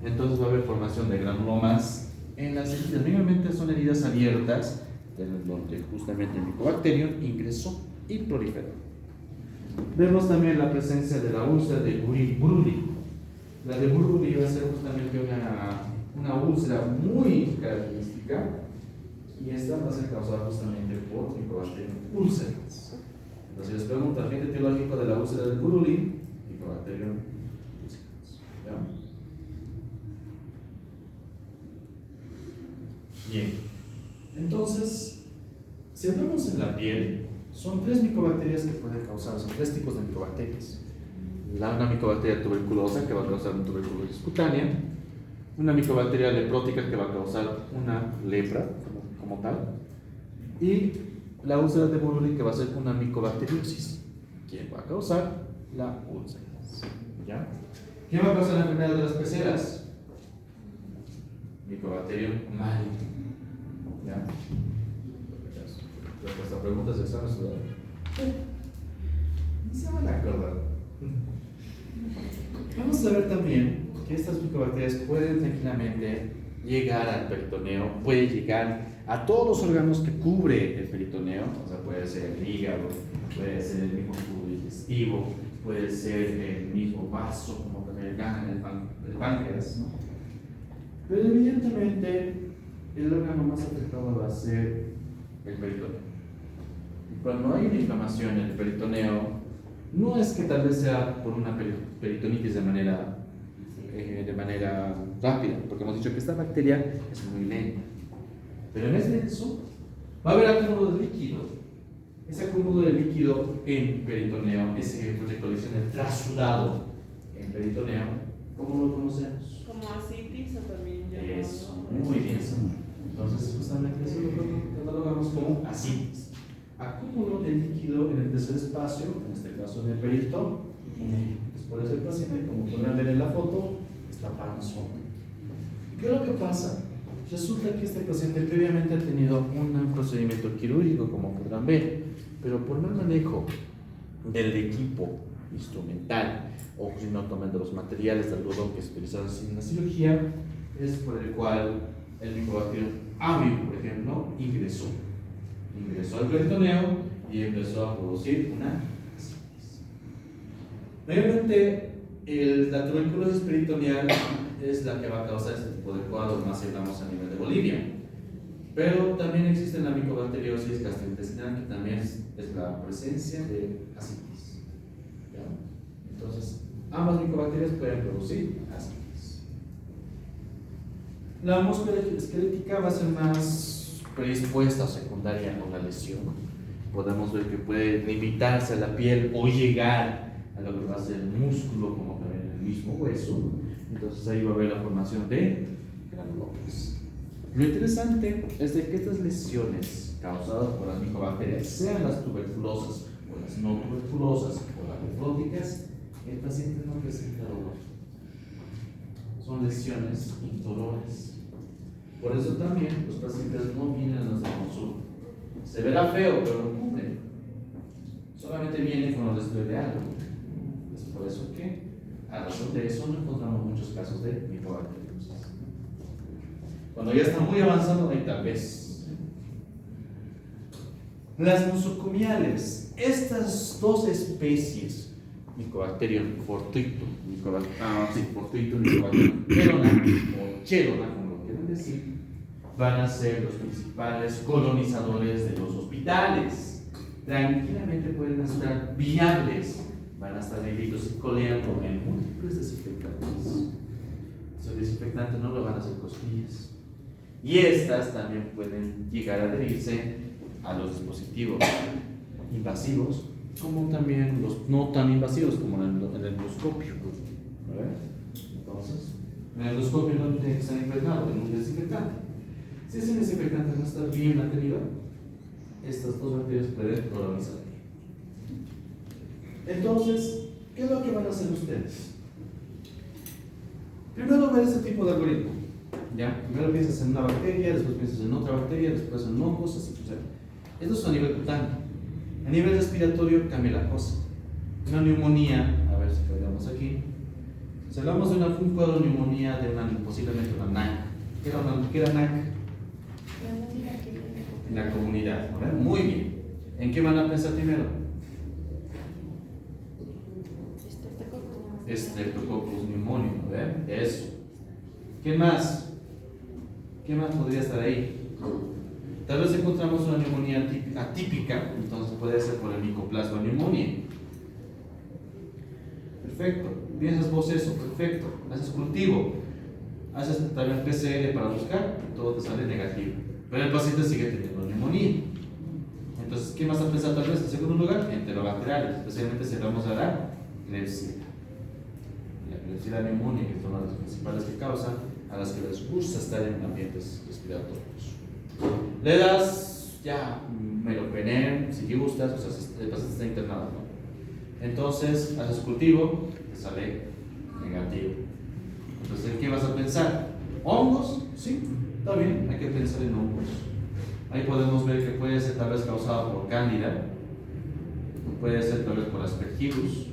Speaker 1: Entonces va a haber formación de granulomas en las heridas. Normalmente son heridas abiertas, donde justamente el Mycobacterium ingresó y proliferó. Vemos también la presencia de la úlcera de Buruli. La de Buruli va a ser justamente una úlcera muy característica, y esta va a ser causada justamente por Mycobacterium ulcerans. Entonces, les pregunto, agente etiológico de la úlcera de Buruli, Mycobacterium ulcerans. ¿Ya? Bien, entonces, si hablamos en la piel, son 3 micobacterias que pueden causar, son 3 tipos de micobacterias. Una micobacteria tuberculosa que va a causar una tuberculosis cutánea, una micobacteria leprótica que va a causar una lepra como tal, y la úlcera de Buruli que va a ser una micobacteriosis, que va a causar la úlcera. ¿Ya? ¿Qué va a causar la enfermedad de las peceras? Mycobacterium maligno. ¿Ya? Esta pregunta es examen ciudadano. No se van a acordar. Vamos a ver también que estas micobacterias pueden tranquilamente llegar al peritoneo, puede llegar a todos los órganos que cubre el peritoneo, o sea, puede ser el hígado, puede ser el mismo tubo digestivo, puede ser el mismo vaso, como también el páncreas, ¿no? Pero evidentemente el órgano más afectado va a ser el peritoneo. Y cuando hay una inflamación en el peritoneo, no es que tal vez sea por una peritonitis de manera rápida, porque hemos dicho que esta bacteria es muy lenta. Pero en vez de eso, va a haber acúmulo de líquido. Ese acúmulo de líquido en peritoneo, ese colisión del trasudado en peritoneo, ¿cómo lo conocemos?
Speaker 4: Como ascitis o también llamado.
Speaker 1: Eso, muy bien. Entonces, justamente eso lo catalogamos como ascitis. Acúmulo de líquido en el tercer espacio, en este caso en el perito. Después de ese paciente, como podrán ver en la foto, está panzón. ¿Qué es lo que pasa? Resulta que este paciente previamente ha tenido un procedimiento quirúrgico, como podrán ver, pero por mal manejo del equipo instrumental o si no tomando los materiales de algodón que se utilizaron en la cirugía, es por el cual el Mycobacterium avium, por ejemplo, ingresó al peritoneo y empezó a producir una ascitis. Realmente la tuberculosis peritoneal es la que va a causar este tipo de cuadros, más si hablamos a nivel de Bolivia. Pero también existe la micobacteriosis gastrointestinal, que también es la presencia de ascitis. ¿Ya? Entonces, ambas micobacterias pueden producir ascitis. La musculoesquelética va a ser más predispuesta o secundaria a una lesión. Podemos ver que puede limitarse a la piel o llegar a lo que va a ser el músculo, como también el mismo hueso. Entonces ahí va a haber la formación de granulomas. Lo interesante es de que estas lesiones causadas por las micobacterias, sean las tuberculosas o las no tuberculosas o las nefróticas, el paciente no presenta dolor. Son lesiones indoloras. Por eso también los pacientes no vienen a nuestra consulta. Se verá feo, pero no cubren. Solamente vienen cuando les duele algo. Es por eso que, a razón de eso, no encontramos muchos casos de micobacteriosis. Cuando ya está muy avanzado, ahí tal vez. Las nosocomiales, estas dos especies, Mycobacterium fortuitum, Mycobacterium chelona o chelona, como lo quieren decir, van a ser los principales colonizadores de los hospitales. Tranquilamente pueden estar viables, van a estar vivitos y coleando en múltiples desinfectantes. Esos desinfectantes no lo van a hacer cosquillas. Y estas también pueden llegar a adherirse a los dispositivos invasivos, como también los no tan invasivos, como el endoscopio. Entonces, el endoscopio no tiene que estar impregnado en un desinfectante. Si ese desinfectante no está bien mantenido, estas dos bacterias pueden colonizar. Entonces, ¿qué es lo que van a hacer ustedes? Primero ver este tipo de algoritmo. ¿Ya? Primero piensas en una bacteria, después piensas en otra bacteria, después en hongos, así. O sea, esto es a nivel cutáneo. A nivel respiratorio cambia la cosa. Una neumonía, a ver si quedamos aquí. Si hablamos de un cuadro de neumonía de posiblemente una NAC. ¿Qué era NAC? En la comunidad. ¿No ven? Muy bien. ¿En qué van a pensar primero? Streptococcus pneumoniae, ¿no ven? Eso. ¿Qué más? ¿Qué más podría estar ahí? Tal vez encontramos una neumonía atípica, entonces puede ser por el Mycoplasma pneumoniae. Perfecto. Piensas vos eso, perfecto. Haces cultivo, haces también PCR para buscar, y todo te sale negativo. Pero el paciente sigue teniendo neumonía. Entonces, ¿qué vas a pensar tal vez? En segundo lugar, enterobacteriales, especialmente si vamos a dar Klebsiella. La Klebsiella pneumoniae, que son las principales que causan, a las que les gusta estar en ambientes respiratorios. Le das ya meropenem, si gustas, o sea, el paciente está internado, ¿no? Entonces, haces cultivo, te sale negativo. Entonces, ¿en qué vas a pensar? ¿Hongos? Sí, está bien, hay que pensar en hongos. Ahí podemos ver que puede ser tal vez causado por cándida, puede ser tal vez por aspergillus,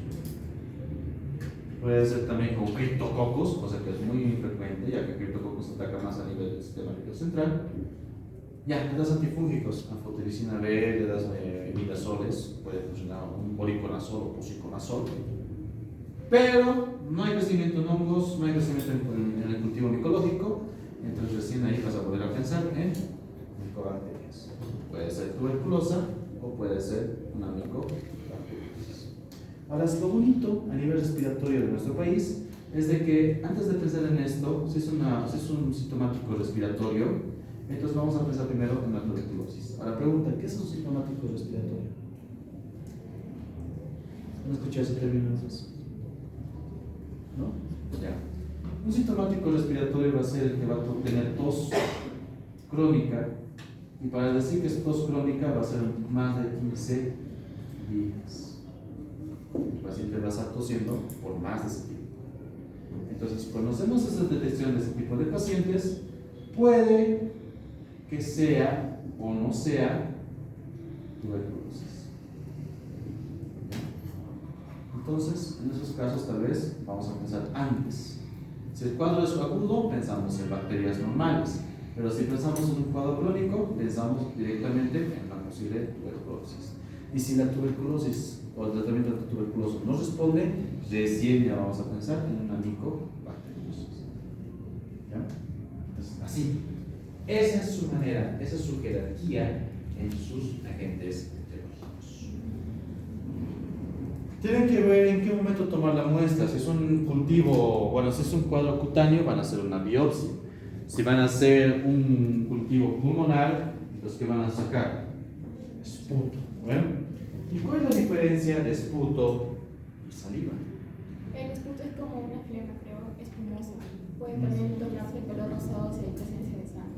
Speaker 1: puede ser también con Cryptococcus, cosa que es muy frecuente, ya que Cryptococcus ataca más a nivel del sistema nervioso central. Ya, le das antifúngicos, anfotericina B, le das imidazoles, puede funcionar un voriconazol o pusiconazol. Pero no hay crecimiento en hongos, no hay crecimiento en el cultivo micológico, entonces recién ahí vas a poder pensar en micobacterias. Puede ser tuberculosa o puede ser una micobacterias. Ahora, lo bonito a nivel respiratorio de nuestro país es de que antes de pensar en esto, si es un sintomático respiratorio, entonces vamos a pensar primero en la tuberculosis. Ahora pregunta, ¿qué es un sintomático respiratorio? ¿No escuché ese término antes? ¿No? Ya. Un sintomático respiratorio va a ser el que va a tener tos crónica, y para decir que es tos crónica va a ser más de 15 días. El paciente va a estar tosiendo por más de ese tiempo. Entonces, cuando hacemos esa detección de ese tipo de pacientes, puede que sea o no sea tuberculosis. Entonces, en esos casos tal vez vamos a pensar antes. Si el cuadro es agudo, pensamos en bacterias normales, pero si pensamos en un cuadro crónico, pensamos directamente en la posible tuberculosis. Y si la tuberculosis o el tratamiento de tuberculosis no responde, recién ya vamos a pensar en una micobacteriosis. ¿Ya? Entonces, así. Esa es su manera, esa es su jerarquía en sus agentes etiológicos. Tienen que ver en qué momento tomar la muestra. Si es un cultivo, bueno, si es un cuadro cutáneo, van a hacer una biopsia. Si van a hacer un cultivo pulmonar, los que van a sacar esputo. ¿Bueno? ¿Y cuál es la diferencia de esputo y saliva?
Speaker 5: El esputo es como una flema, creo, espumosa. Puede también tomarse el color rosado si hay presencia de sangre.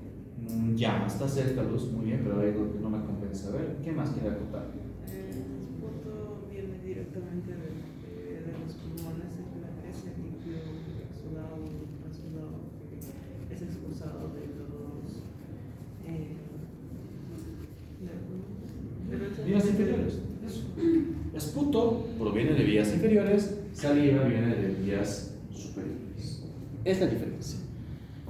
Speaker 1: Ya, está cerca, Luz, muy bien, pero hay algo que no me convence. A ver, ¿qué más quiere acotar?
Speaker 4: El esputo viene directamente de los pulmones, es el líquido exudado es expulsado de los
Speaker 1: vías inferiores. Eso. Esputo proviene de vías inferiores, saliva viene de vías superiores. Es la diferencia.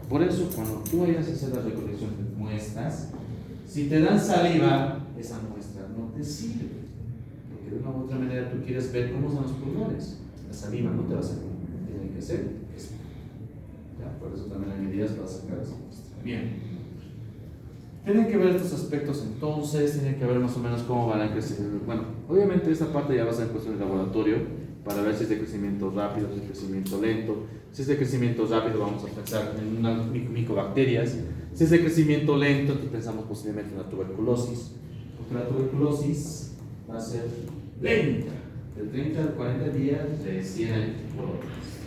Speaker 1: Por eso, cuando tú vayas a hacer la recolección de muestras, si te dan saliva, esa muestra no te sirve. Porque de una u otra manera tú quieres ver cómo son los pulmones. La saliva no te va a servir. Tiene que ser esputo. ¿Ya? Por eso también hay medidas para sacar esa muestra. Bien. Tienen que ver estos aspectos entonces, tienen que ver más o menos cómo van a crecer. Bueno, obviamente esta parte ya va a ser en cuestión de laboratorio para ver si es de crecimiento rápido, si es de crecimiento lento. Si es de crecimiento rápido vamos a pensar en unas micobacterias. Si es de crecimiento lento, entonces pensamos posiblemente en la tuberculosis. Porque la tuberculosis va a ser lenta, de 30 a 40 días recién hay tuberculosis.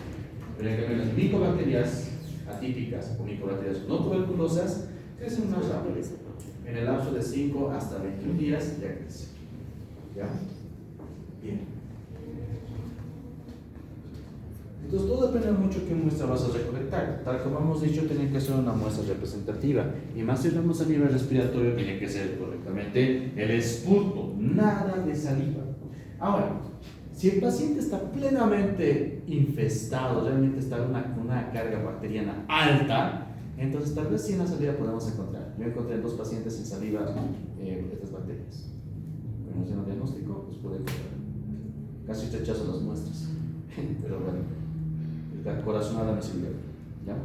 Speaker 1: Pero en cambio las micobacterias atípicas o micobacterias no tuberculosas crecen más rápido. En el lapso de 5 hasta 21 días ya crecen. ¿Ya? Bien. depender mucho qué muestra vas a recolectar. Tal como hemos dicho, tiene que ser una muestra representativa. Y más si vamos a nivel respiratorio, tiene que ser correctamente el esputo, nada de saliva. Ahora, si el paciente está plenamente infestado, realmente está con una carga bacteriana alta, entonces tal vez sí en la saliva podemos encontrar. Yo encontré en 2 pacientes en saliva estas bacterias. Con un diagnóstico, pues puede encontrar. Casi rechazo las muestras. Pero bueno, la corazonada no sirve. ¿Ya?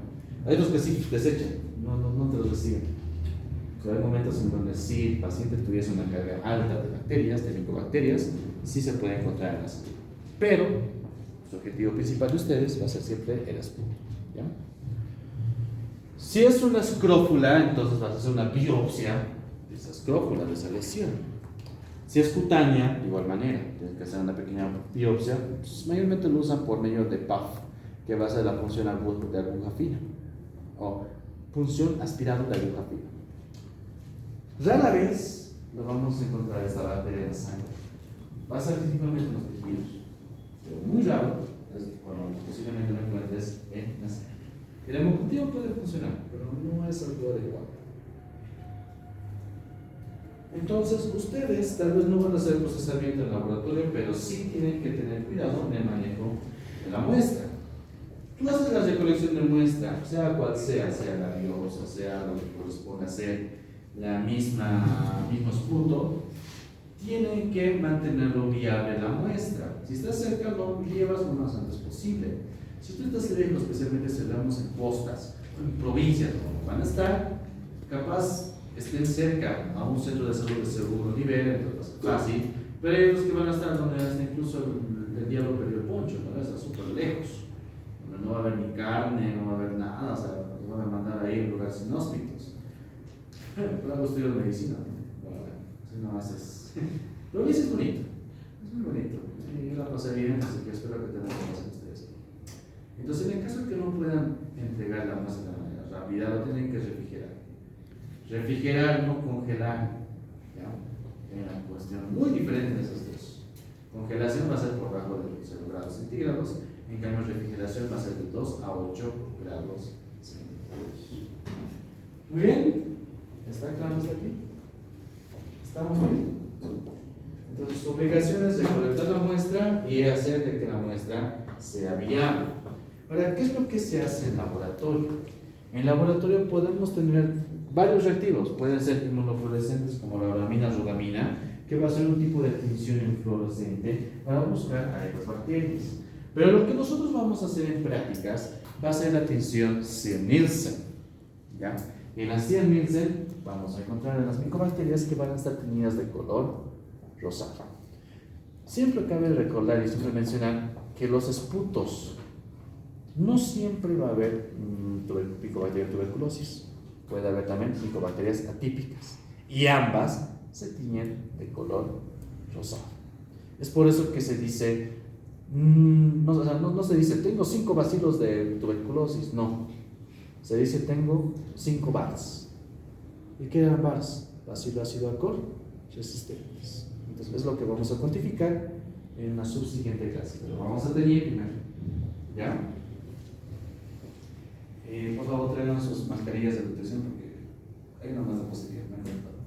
Speaker 1: Hay otros que sí, desechan, no te los reciben. Pero hay momentos en donde si el paciente tuviese una carga alta de bacterias, de micobacterias, sí se puede encontrar en la saliva. Pero su objetivo principal de ustedes va a ser siempre el esputo. ¿Ya? Si es una escrófula, entonces vas a hacer una biopsia de esa escrófula, de esa lesión. Si es cutánea, de igual manera, tienes que hacer una pequeña biopsia. Pues, mayormente lo usan por medio de PAF, que va a ser la función de aguja fina, o punción aspirado de aguja fina. Rara vez lo vamos a encontrar esta bacteria en la sangre. Va a ser principalmente en los tejidos, pero muy raro es cuando posiblemente lo encuentres en la sangre. El hemocultivo puede funcionar, pero no es algo adecuado. Entonces, ustedes tal vez no van a hacer procesamiento en el laboratorio, pero sí tienen que tener cuidado en el manejo de la muestra. Tú haces la recolección de muestra, sea cual sea la biopsia, sea lo que corresponda a ser mismo esputo, tienen que mantenerlo viable la muestra. Si estás cerca, lo llevas lo más antes posible. Si tú estás lejos, especialmente si hablamos en costas, en provincias donde van a estar, capaz estén cerca a un centro de salud de seguro nivel, entonces fácil, pero hay otros que van a estar donde hasta incluso el diablo perdió el poncho, ¿no? Está súper lejos, donde no va a haber ni carne, no va a haber nada, o sea, nos van a mandar ahí en lugares inhóspitos. Pero algo estudio de medicina, ¿no? Bueno, si no haces. Pero es bonito, es muy bonito. Yo la pasé bien, así que espero que tengan que pasar ustedes. Entonces, en el caso de que no puedan entregar la muestra de manera rápida, lo tienen que refrigerar. Refrigerar, no congelar. ¿Ya? Es una cuestión muy diferente de esos dos. Congelación va a ser por debajo de 0 grados centígrados, en cambio refrigeración va a ser de 2 a 8 grados centígrados. Muy bien, ¿está claro hasta aquí? ¿Estamos bien? Entonces su obligación es recolectar la muestra y hacer de que la muestra sea viable. Ahora, ¿qué es lo que se hace en laboratorio? En laboratorio podemos tener varios reactivos, pueden ser inmunofluorescentes como la uramina rugamina, que va a ser un tipo de tinción fluorescente para buscar a estas bacterias. Pero lo que nosotros vamos a hacer en prácticas va a ser la tinción Ziehl-Neelsen. ¿Ya? En la Ziehl-Neelsen vamos a encontrar las micobacterias que van a estar teñidas de color rosado. Siempre cabe recordar y siempre mencionar que los esputos no siempre va a haber micobacteria tuberculosis. Puede haber también micobacterias atípicas y ambas se tiñen de color rosado. Es por eso que se dice, no se dice tengo 5 bacilos de tuberculosis, no. Se dice tengo 5 VARs. ¿Y qué eran VARs? Bacilo ácido alcohol resistentes. Entonces es lo que vamos a cuantificar en una subsiguiente clase. Pero vamos a tener primero. ¿Ya? Por favor, traigan sus mascarillas de protección porque hay una más diapositiva, me han contado.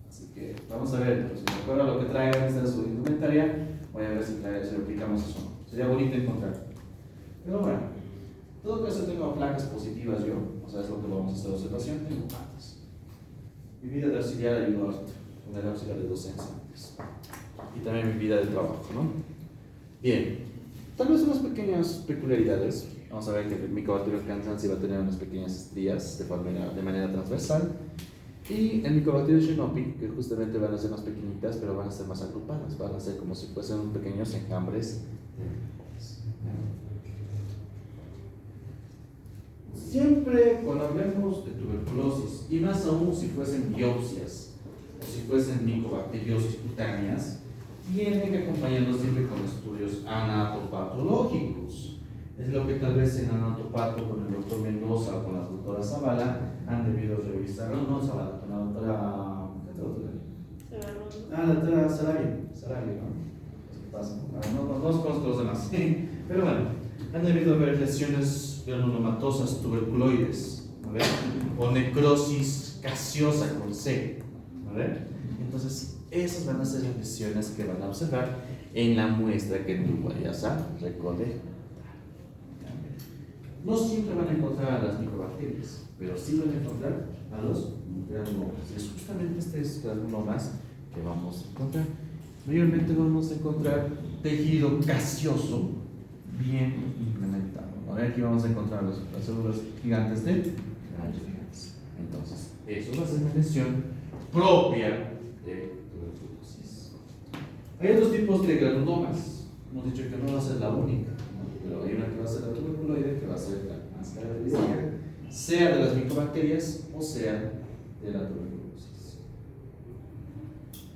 Speaker 1: Así que vamos a ver, si me acuerdo lo que traigan, esta es su indumentaria, voy a ver si replicamos eso. Sería bonito encontrar. Pero bueno, en todo caso tengo placas positivas yo, o sea, es lo que vamos a hacer observación, tengo plantas. Mi vida de auxiliar ayudó con el auxiliar de docencia antes. Y también mi vida de trabajo, ¿no? Bien, tal vez unas pequeñas peculiaridades. Vamos a ver que el Mycobacterium cansansi va a tener unas pequeñas estrías de manera transversal. Y el Mycobacterium shinopi, que justamente van a ser más pequeñitas, pero van a ser más agrupadas, van a ser como si fuesen pequeños enjambres. Siempre cuando hablemos de tuberculosis, y más aún si fuesen biopsias, o si fuesen micobacteriosis cutáneas, tienen que acompañarlos siempre con estudios anatopatológicos. Es lo que tal vez en anatopato con el doctor Mendoza o con la doctora Zavala han debido revisar, no Zavala, con la doctora, ¿qué doctora? La doctora Sarabia, ¿no? ¿Qué pasa? No conozco los demás, pero bueno, han debido haber lesiones granulomatosas tuberculoides, ¿vale? O necrosis gaseosa con C, ¿vale? Entonces, esas van a ser las lesiones que van a observar en la muestra que tú vayas a recolectar. No siempre van a encontrar a las microbacterias, pero sí van a encontrar a los granulomas. Es justamente estos granulomas que vamos a encontrar. Mayormente vamos a encontrar tejido gaseoso bien implementado. A ver, aquí vamos a encontrar las células gigantes de rayos. Entonces, eso va a ser una lesión propia de tuberculosis. Hay otros tipos de granulomas. Hemos dicho que no va a ser la única, ¿no? Pero hay una que va a ser la tuberculoide, que va a ser la más característica, sea de las micobacterias o sea de la tuberculosis.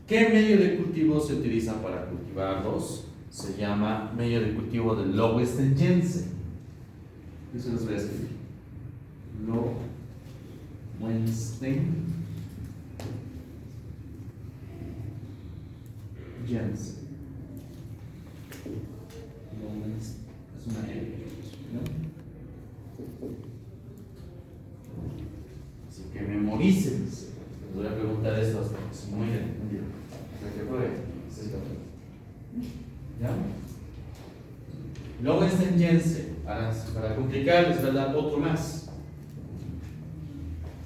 Speaker 1: ¿Qué medio de cultivo se utiliza para cultivarlos? Se llama medio de cultivo de Lowenstein-Jensen. Eso les voy a escribir. Lowenstein-Jensen. Es una L, ¿no? Así que memoricen. Les voy a preguntar esto hasta que se mueran. Hasta que prueben. ¿Ya? Lowenstein-Jensen. Para complicarles, ¿verdad? Otro más.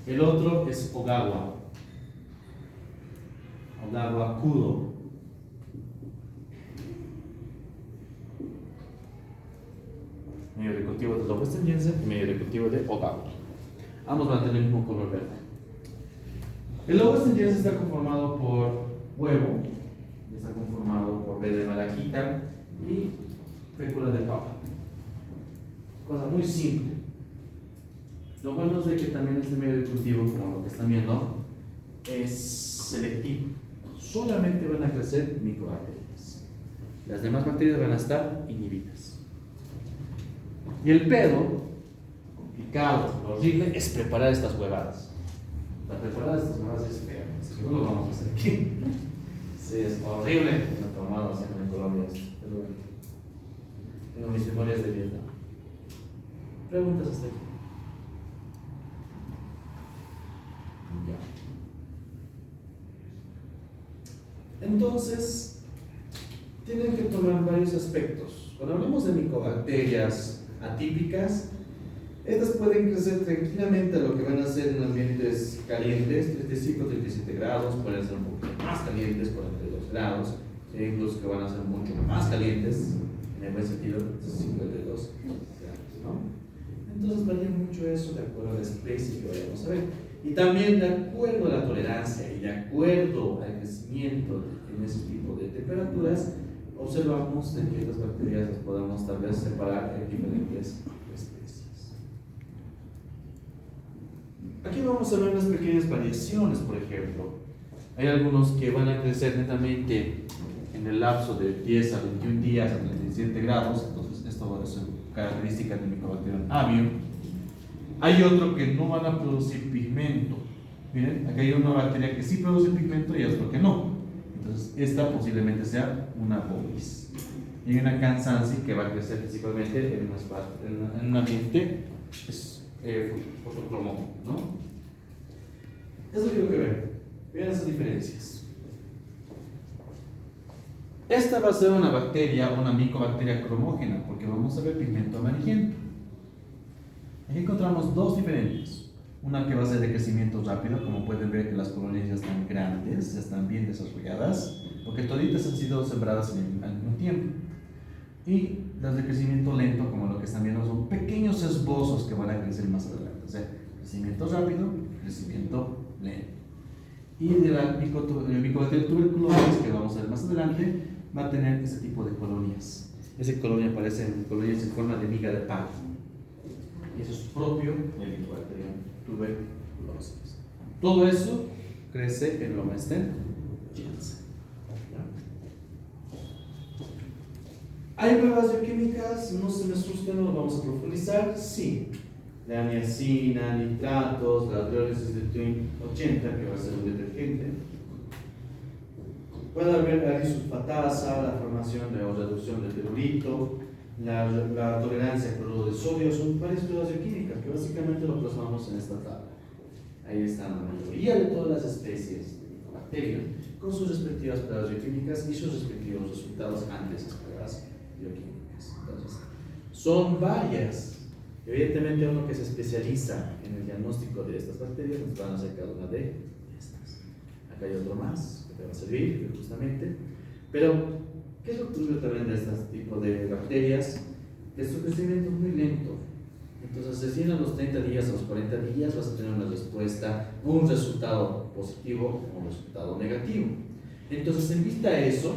Speaker 1: El otro es Ogawa. Ogawa Kudo. Medio de cultivo de Lowenstein-Jensen y medio de cultivo de Ogawa. Ambos van a tener el mismo color verde. El Lowenstein-Jensen está conformado por huevo, está conformado por B de malaquita y fécula de papa. Cosa muy simple. Lo bueno es de que también este medio de cultivo, como lo que están viendo, es selectivo. Solamente van a crecer microbacterias. Las demás bacterias van a estar inhibidas. Y el pedo, complicado, lo horrible, es preparar estas huevadas. La preparada de estas huevadas es fea, así que no lo vamos a hacer aquí. Sí, es horrible. No he tomado siempre en Colombia esto, pero bueno. Tengo mis memorias de Vietnam. Preguntas hasta aquí. Ya. Entonces, tienen que tomar varios aspectos. Cuando hablamos de micobacterias atípicas, estas pueden crecer tranquilamente a lo que van a ser en ambientes calientes, 35, 37 grados, pueden ser un poquito más calientes, 42 grados, e incluso que van a ser mucho más calientes, en el buen sentido, 52 grados, ¿no? Entonces varía mucho eso de acuerdo a la especie que vayamos a ver. Y también de acuerdo a la tolerancia y de acuerdo al crecimiento en ese tipo de temperaturas, observamos de que las bacterias las podemos tal vez separar en diferentes especies. Aquí vamos a ver unas pequeñas variaciones, por ejemplo. Hay algunos que van a crecer netamente en el lapso de 10 a 21 días a 37 grados, entonces esto es característica del Mycobacterium avium. Hay otro que no van a producir pigmento. Miren, aquí hay una bacteria que sí produce pigmento y otro que no. Entonces, esta posiblemente sea una bovis. Y hay una Cansansi que va a crecer principalmente en un ambiente fotocromo, ¿no? Eso es lo que quiero que vean. Vean esas diferencias. Esta va a ser una bacteria, una micobacteria cromógena, porque vamos a ver pigmento amarillento. Aquí encontramos dos diferentes. Una que va a ser de crecimiento rápido, como pueden ver que las colonias ya están grandes, ya están bien desarrolladas, porque toditas han sido sembradas al mismo tiempo. Y las de crecimiento lento, como lo que están viendo, son pequeños esbozos que van a crecer más adelante. O sea, crecimiento rápido, crecimiento lento. Y de la micobacteria tuberculosis, que vamos a ver más adelante, va a tener ese tipo de colonias. Esa colonia parecen colonias en forma de miga de pan. Y eso es propio del Mycobacterium tuberculosis. Todo eso crece en Lowenstein-Jensen. ¿Hay pruebas bioquímicas? No se me asusten, no lo vamos a profundizar. Sí. La niacina, nitratos, la hidrólisis de Twin 80, que va a ser un detergente. Puede haber arisulfatasa, la formación de o reducción de telurito, la tolerancia al cloruro de sodio, son varias pruebas bioquímicas que básicamente lo plasmamos en esta tabla. Ahí están la mayoría de todas las especies de Mycobacterium con sus respectivas pruebas bioquímicas y sus respectivos resultados ante esas pruebas bioquímicas. Entonces, son varias. Evidentemente, uno que se especializa en el diagnóstico de estas bacterias nos van a hacer cada una de estas. Acá hay otro más que te va a servir justamente. Pero, ¿qué es lo tuyo también de este tipo de bacterias? Que su crecimiento es muy lento. Entonces, si en los 30 días, a los 40 días, vas a tener una respuesta, un resultado positivo o un resultado negativo. Entonces, en vista a eso,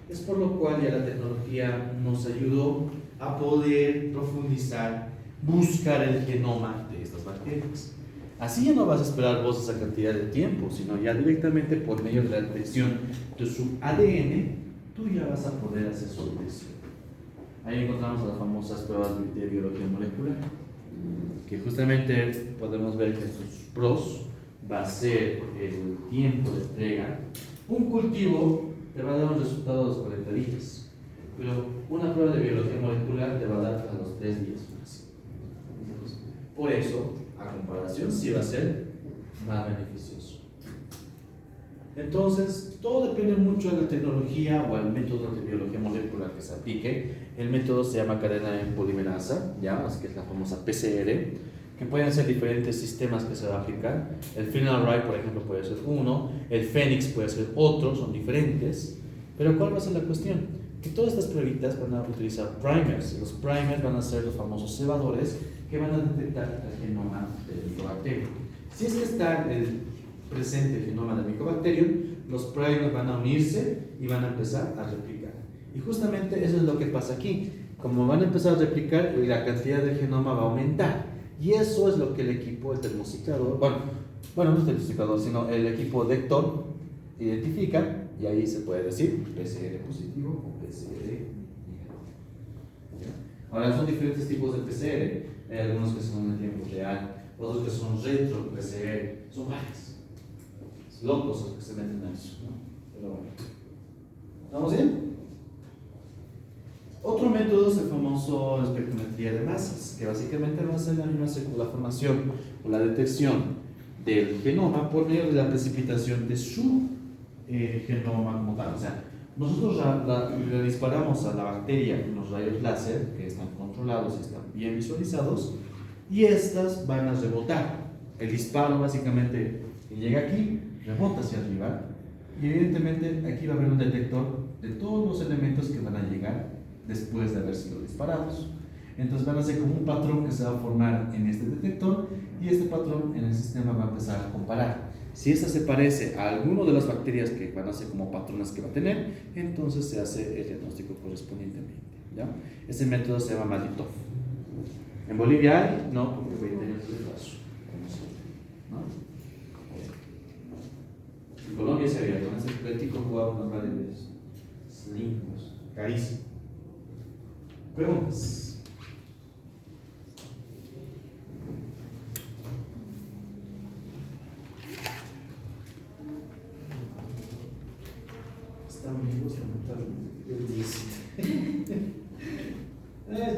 Speaker 1: es por lo cual ya la tecnología nos ayudó a poder profundizar, buscar el genoma de estas bacterias. Así ya no vas a esperar vos esa cantidad de tiempo, sino ya directamente por medio de la detección de su ADN, tú ya vas a poder hacer su detección. Ahí encontramos las famosas pruebas de biología molecular, que justamente podemos ver que sus pros va a ser el tiempo de entrega. Un cultivo te va a dar un resultado a los 40 días, pero una prueba de biología molecular te va a dar a los 3 días más. Por eso, a comparación, sí va a ser más beneficioso. Entonces, todo depende mucho de la tecnología o al método de biología molecular que se aplique. El método se llama cadena en polimerasa, ¿ya? Que es la famosa PCR, que pueden ser diferentes sistemas que se va a aplicar. El Final-Array, por ejemplo, puede ser uno, el Phoenix puede ser otro, son diferentes. Pero ¿cuál va a ser la cuestión? Que todas estas pruebitas van a utilizar primers. Los primers van a ser los famosos cebadores que van a detectar el genoma del Mycobacterium. Si es que está presente el genoma del Mycobacterium, los primers van a unirse y van a empezar a replicar. Y justamente eso es lo que pasa aquí. Como van a empezar a replicar, la cantidad de genoma va a aumentar. Y eso es lo que el equipo, el termociclador, bueno, no el termociclador, sino el equipo Vector identifica, y ahí se puede decir PCR positivo o PCR negativo. Ahora, son diferentes tipos de PCR. Hay algunos que son en tiempo real, otros que son retro PCR, son varios. Locos los que se meten a eso, ¿no? Pero bueno. ¿Estamos bien? Otro método es el famoso espectrometría de masas, que básicamente va a ser la formación o la detección del genoma por medio de la precipitación de su genoma como tal. O sea, nosotros le disparamos a la bacteria unos rayos láser que están controlados y están bien visualizados, y estas van a rebotar. El disparo básicamente llega aquí, rebota hacia arriba, y evidentemente aquí va a haber un detector de todos los elementos que van a llegar después de haber sido disparados. Entonces van a ser como un patrón que se va a formar en este detector, y este patrón en el sistema va a empezar a comparar. Si esta se parece a alguno de las bacterias que van a ser como patrones que va a tener, entonces se hace el diagnóstico correspondientemente, ¿ya? Este método se llama Malitov. En Bolivia hay, no, porque voy a tener el brazo, ¿no? En Colombia se había, con ese plástico jugaba unos vales lindos, carísimo. Preguntas. Están vivos,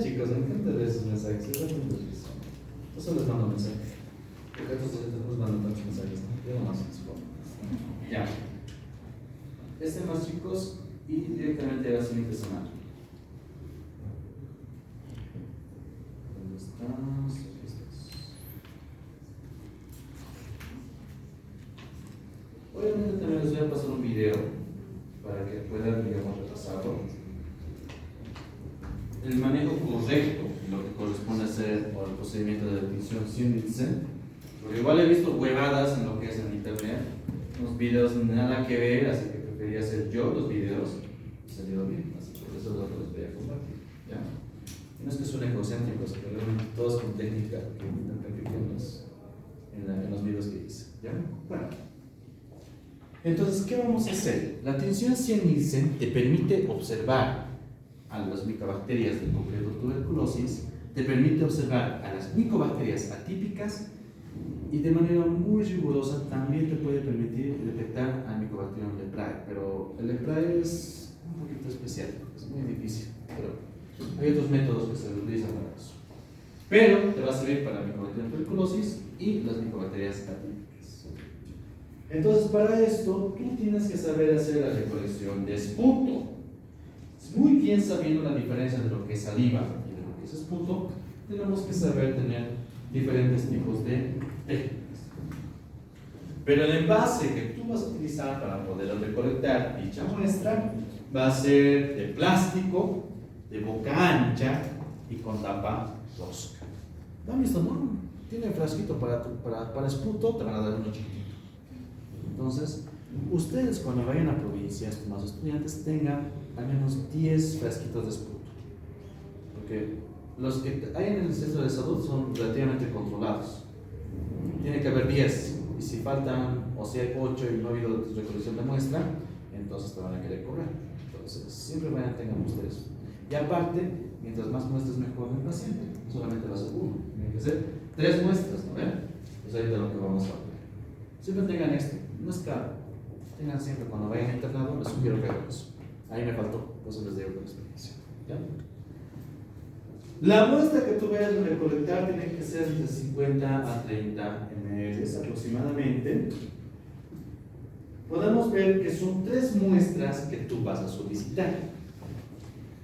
Speaker 1: chicos, me encanta ver esos mensajes. Yo solo les mando mensajes. Porque estos nos mandan tantos mensajes, ¿no? Yo nomás les pongo. Ya. Más, chicos, y directamente a la siguiente semana. ¿Dónde estamos? Aquí estás. Obviamente también les voy a pasar un video para que puedan, digamos, repasarlo. El manejo correcto, lo que corresponde a hacer por el procedimiento de detección Siemens-Nielsen, porque igual he visto huevadas en lo que es en internet, unos videos nada que ver, así que prefería hacer yo los videos y salió bien, así que eso es lo que les voy a compartir, ¿ya? Y no es que suene egocéntricos, pero realmente todos con técnica que en los videos que hice, ¿ya? Bueno. Entonces, ¿qué vamos a hacer? La tensión Siemens-Nielsen te permite observar a las micobacterias del complejo tuberculosis, te permite observar a las micobacterias atípicas, y de manera muy rigurosa también te puede permitir detectar al Mycobacterium leprae, pero el leprae es un poquito especial, es muy difícil, pero Hay otros métodos que se utilizan para eso. Pero te va a servir para la micobacteria tuberculosis y las micobacterias atípicas. Entonces, para esto, tú tienes que saber hacer la recolección de esputo. Muy bien sabiendo la diferencia de lo que es saliva y de lo que es esputo, tenemos que saber tener diferentes tipos de técnicas. Pero el envase que tú vas a utilizar para poder recolectar dicha muestra va a ser de plástico, de boca ancha y con tapa rosca. ¿No han visto? No, tiene frasquito para esputo, te van a dar uno chiquitito. Entonces, ustedes cuando vayan a provincias, más estudiantes, tengan al menos 10 frasquitos de esputo. Porque los que hay en el centro de salud son relativamente controlados. Tiene que haber 10. Y si faltan, o si hay 8 y no ha habido recolección de muestra, entonces te van a querer cobrar. Entonces, siempre tengan ustedes. Y aparte, mientras más muestras, mejor el paciente. No solamente va a ser uno, tiene que ser 3 muestras, ¿no ven? Es ahorita lo que vamos a ver. Siempre tengan esto, no es caro. Tengan siempre, cuando vayan a internado, les sugiero que hagan eso. Ahí me faltó, por eso les digo con experiencia. ¿Ya? La muestra que tú vayas a recolectar tiene que ser de 50 a 30 ml aproximadamente. Podemos ver que son 3 muestras que tú vas a solicitar.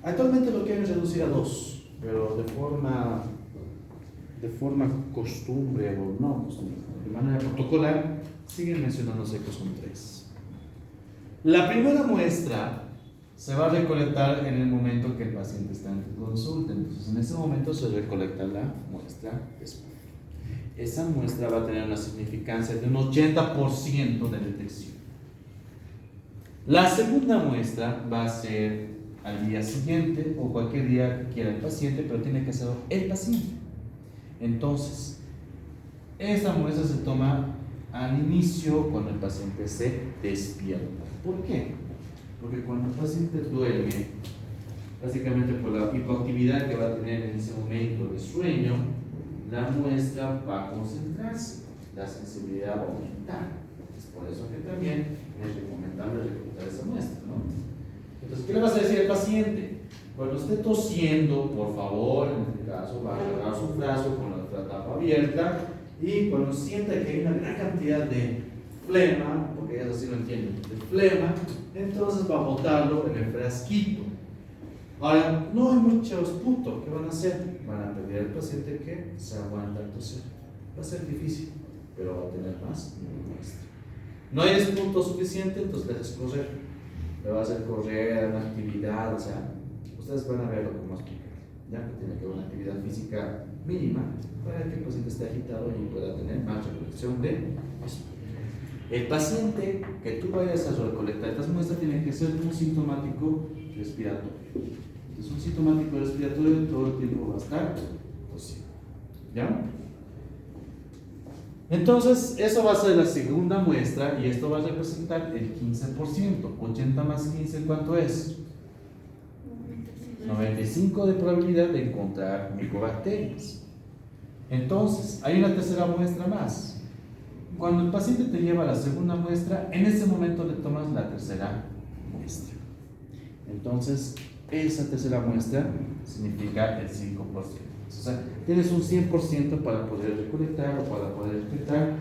Speaker 1: Actualmente lo quieren reducir a 2, pero de forma costumbre o no costumbre, de manera protocolar, siguen mencionándose que son 3. La primera muestra se va a recolectar en el momento que el paciente está en consulta. Entonces, en ese momento se recolecta la muestra después. Esa muestra va a tener una significancia de un 80% de detección. La segunda muestra va a ser al día siguiente o cualquier día que quiera el paciente, pero tiene que ser el paciente. Entonces, esta muestra se toma al inicio cuando el paciente se despierta. ¿Por qué? Porque cuando el paciente duerme, básicamente por la hipoactividad que va a tener en ese momento de sueño, la muestra va a concentrarse, la sensibilidad va a aumentar. Es por eso que también es recomendable recolectar esa muestra, ¿no? Entonces, ¿qué le vas a decir al paciente? Cuando esté tosiendo, por favor, en este caso, va a agarrar su frasco con la tapa abierta y cuando sienta que hay una gran cantidad de flema, porque ellas así lo entienden, de flema, entonces va a botarlo en el frasquito. Ahora, no hay muchos puntos. ¿Qué van a hacer? Van a pedir al paciente que se aguante al toser. Va a ser difícil, pero va a tener más muestra. No hay punto suficiente, entonces le haces correr. Le va a hacer correr, una actividad, o sea, ustedes van a verlo como explicar. Ya que tiene que haber una actividad física mínima para que el paciente esté agitado y pueda tener más recolección de eso. El paciente que tú vayas a recolectar estas muestras tiene que ser un sintomático respiratorio. Entonces, un sintomático respiratorio todo el tiempo va a estar tosiendo. ¿Ya? Entonces, eso va a ser la segunda muestra y esto va a representar el 15%. 80 más 15, ¿cuánto es? 95 de probabilidad de encontrar micobacterias. Entonces, hay una tercera muestra más. Cuando el paciente te lleva la segunda muestra, en ese momento le tomas la tercera muestra. Entonces, esa tercera muestra significa el 5%. O sea, tienes un 100% para poder recolectar o para poder detectar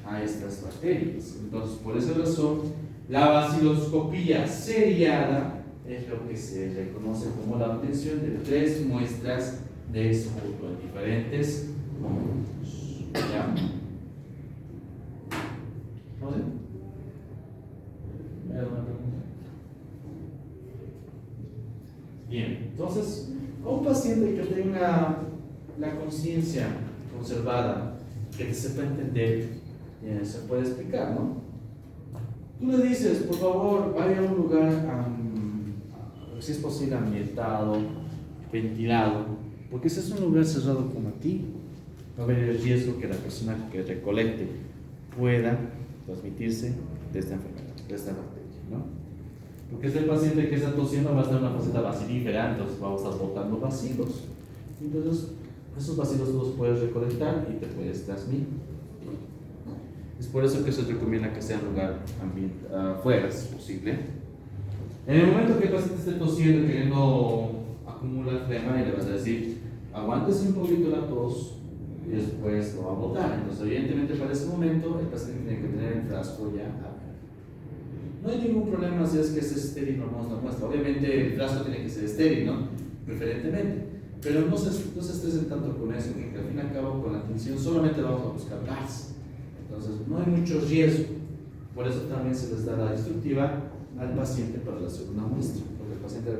Speaker 1: a estas bacterias. Entonces, por esa razón, la baciloscopía seriada es lo que se reconoce como la obtención de 3 muestras de esputo en diferentes momentos. ¿Ya? ¿No sé? ¿Hay alguna pregunta? Bien, entonces, a un paciente que tenga la conciencia conservada, que sepa entender, se puede explicar, ¿no? Tú le dices, por favor, vaya a un lugar, si es posible, ambientado, ventilado, porque si es un lugar cerrado como aquí, va a haber el riesgo que la persona que recolecte pueda transmitirse de esta enfermedad, de esta bacteria, ¿no? Porque este paciente que está tosiendo va a estar en una faceta bacilífera, entonces va a estar botando bacilos. Entonces, esos bacilos tú los puedes recolectar y te puedes transmitir. Es por eso que se recomienda que sea en lugar afuera, si es posible. En el momento que el paciente esté tosiendo, queriendo acumula flema y le vas a decir, aguántese un poquito la tos y después lo va a botar. Entonces, evidentemente, para ese momento, el paciente tiene que tener el frasco ya abierto. No hay ningún problema si es que es estéril o no es la muestra. Obviamente, el frasco tiene que ser estéril, ¿no? Preferentemente. Pero no se estresen tanto con eso, porque al fin y al cabo, con la atención solamente vamos a buscar gas. Entonces, no hay mucho riesgo. Por eso también se les da la instructiva al paciente para la segunda muestra, porque el paciente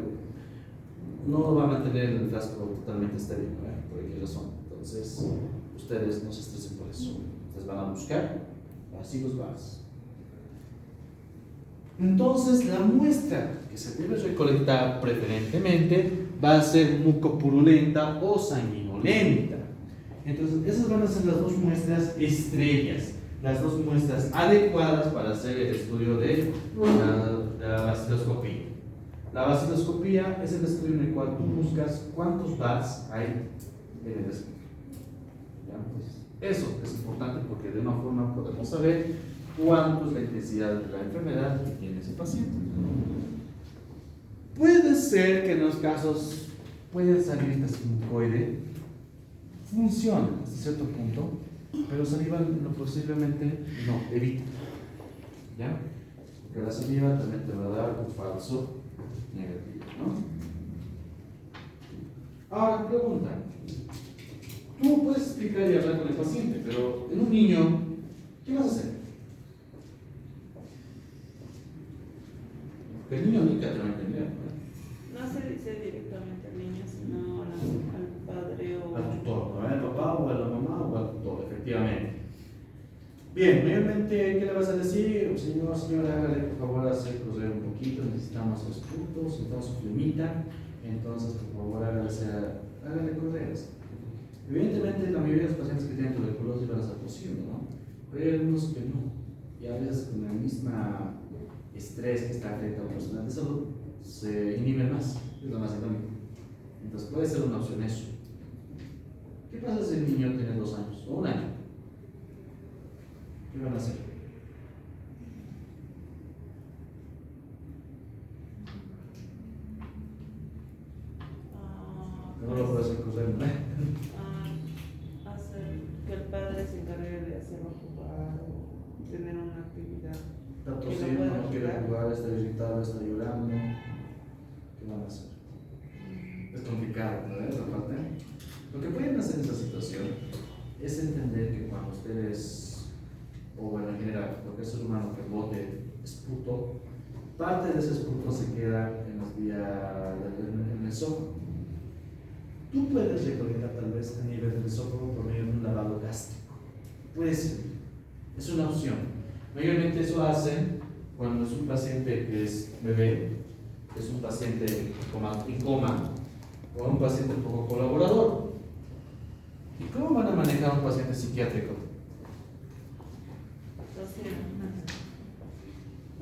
Speaker 1: no va a mantener el frasco totalmente estéril, ¿no? Por qué razón. Entonces, ustedes no se estresen por eso. Ustedes van a buscar así los gas. Entonces, la muestra que se debe recolectar preferentemente va a ser mucopurulenta o sanguinolenta. Entonces, esas van a ser las dos muestras estrellas, las dos muestras adecuadas para hacer el estudio de la baciloscopía. La baciloscopía es el estudio en el cual tú buscas cuántos VAS hay en el esquema. Eso es importante porque de una forma podemos saber cuánto es la intensidad de la enfermedad que tiene ese paciente. Puede ser que en los casos puede salir esta sinusoide, funciona hasta cierto punto, pero saliva no, posiblemente no, evita. ¿Ya? Porque la saliva también te va a dar un falso negativo, ¿no? Ahora, pregunta. Tú puedes explicar y hablar con el paciente, pero en un niño, ¿qué vas a hacer? Porque el niño nunca te va a entender, ¿no?
Speaker 4: No se dice directamente al niño, sino al padre o
Speaker 1: Al tutor, ¿no? Al papá o a la mamá o al tutor, efectivamente. Bien, mayormente, ¿qué le vas a decir? Señora, hágale por favor hacer correr un poquito, necesitamos los puntos, necesitamos su plumita, entonces por favor hágale correr. Evidentemente, la mayoría de los pacientes que tienen tuberculosis van a estar posible, ¿no? Pero hay algunos que no, y a veces con el mismo estrés que está afectando al personal de salud, se inhiben más, es lo más económico. Entonces puede ser una opción eso. ¿Qué pasa si el niño tiene 2 años o 1 año? ¿Qué van a hacer? No lo puedes recoger, ¿no?
Speaker 4: Hacer que el padre se encargue de hacerlo jugar o tener una actividad.
Speaker 1: Está
Speaker 4: Que no
Speaker 1: tosiendo,
Speaker 4: pueda
Speaker 1: no quiere
Speaker 4: jugar.
Speaker 1: jugar, está irritado, está llorando. ¿Qué van a hacer? Es complicado, ¿no? Esa parte. Lo que pueden hacer en esa situación es entender que cuando ustedes, o bueno, en general, cualquier ser humano que bote esputo, parte de ese esputo se queda en las vías, en el esófago. Tú puedes recolectar tal vez a nivel del esófago por medio de un lavado gástrico. Puede ser, es una opción. Mayormente eso hacen cuando es un paciente que es bebé, es un paciente en coma o un paciente poco colaborador. ¿Y cómo van a manejar a un paciente psiquiátrico?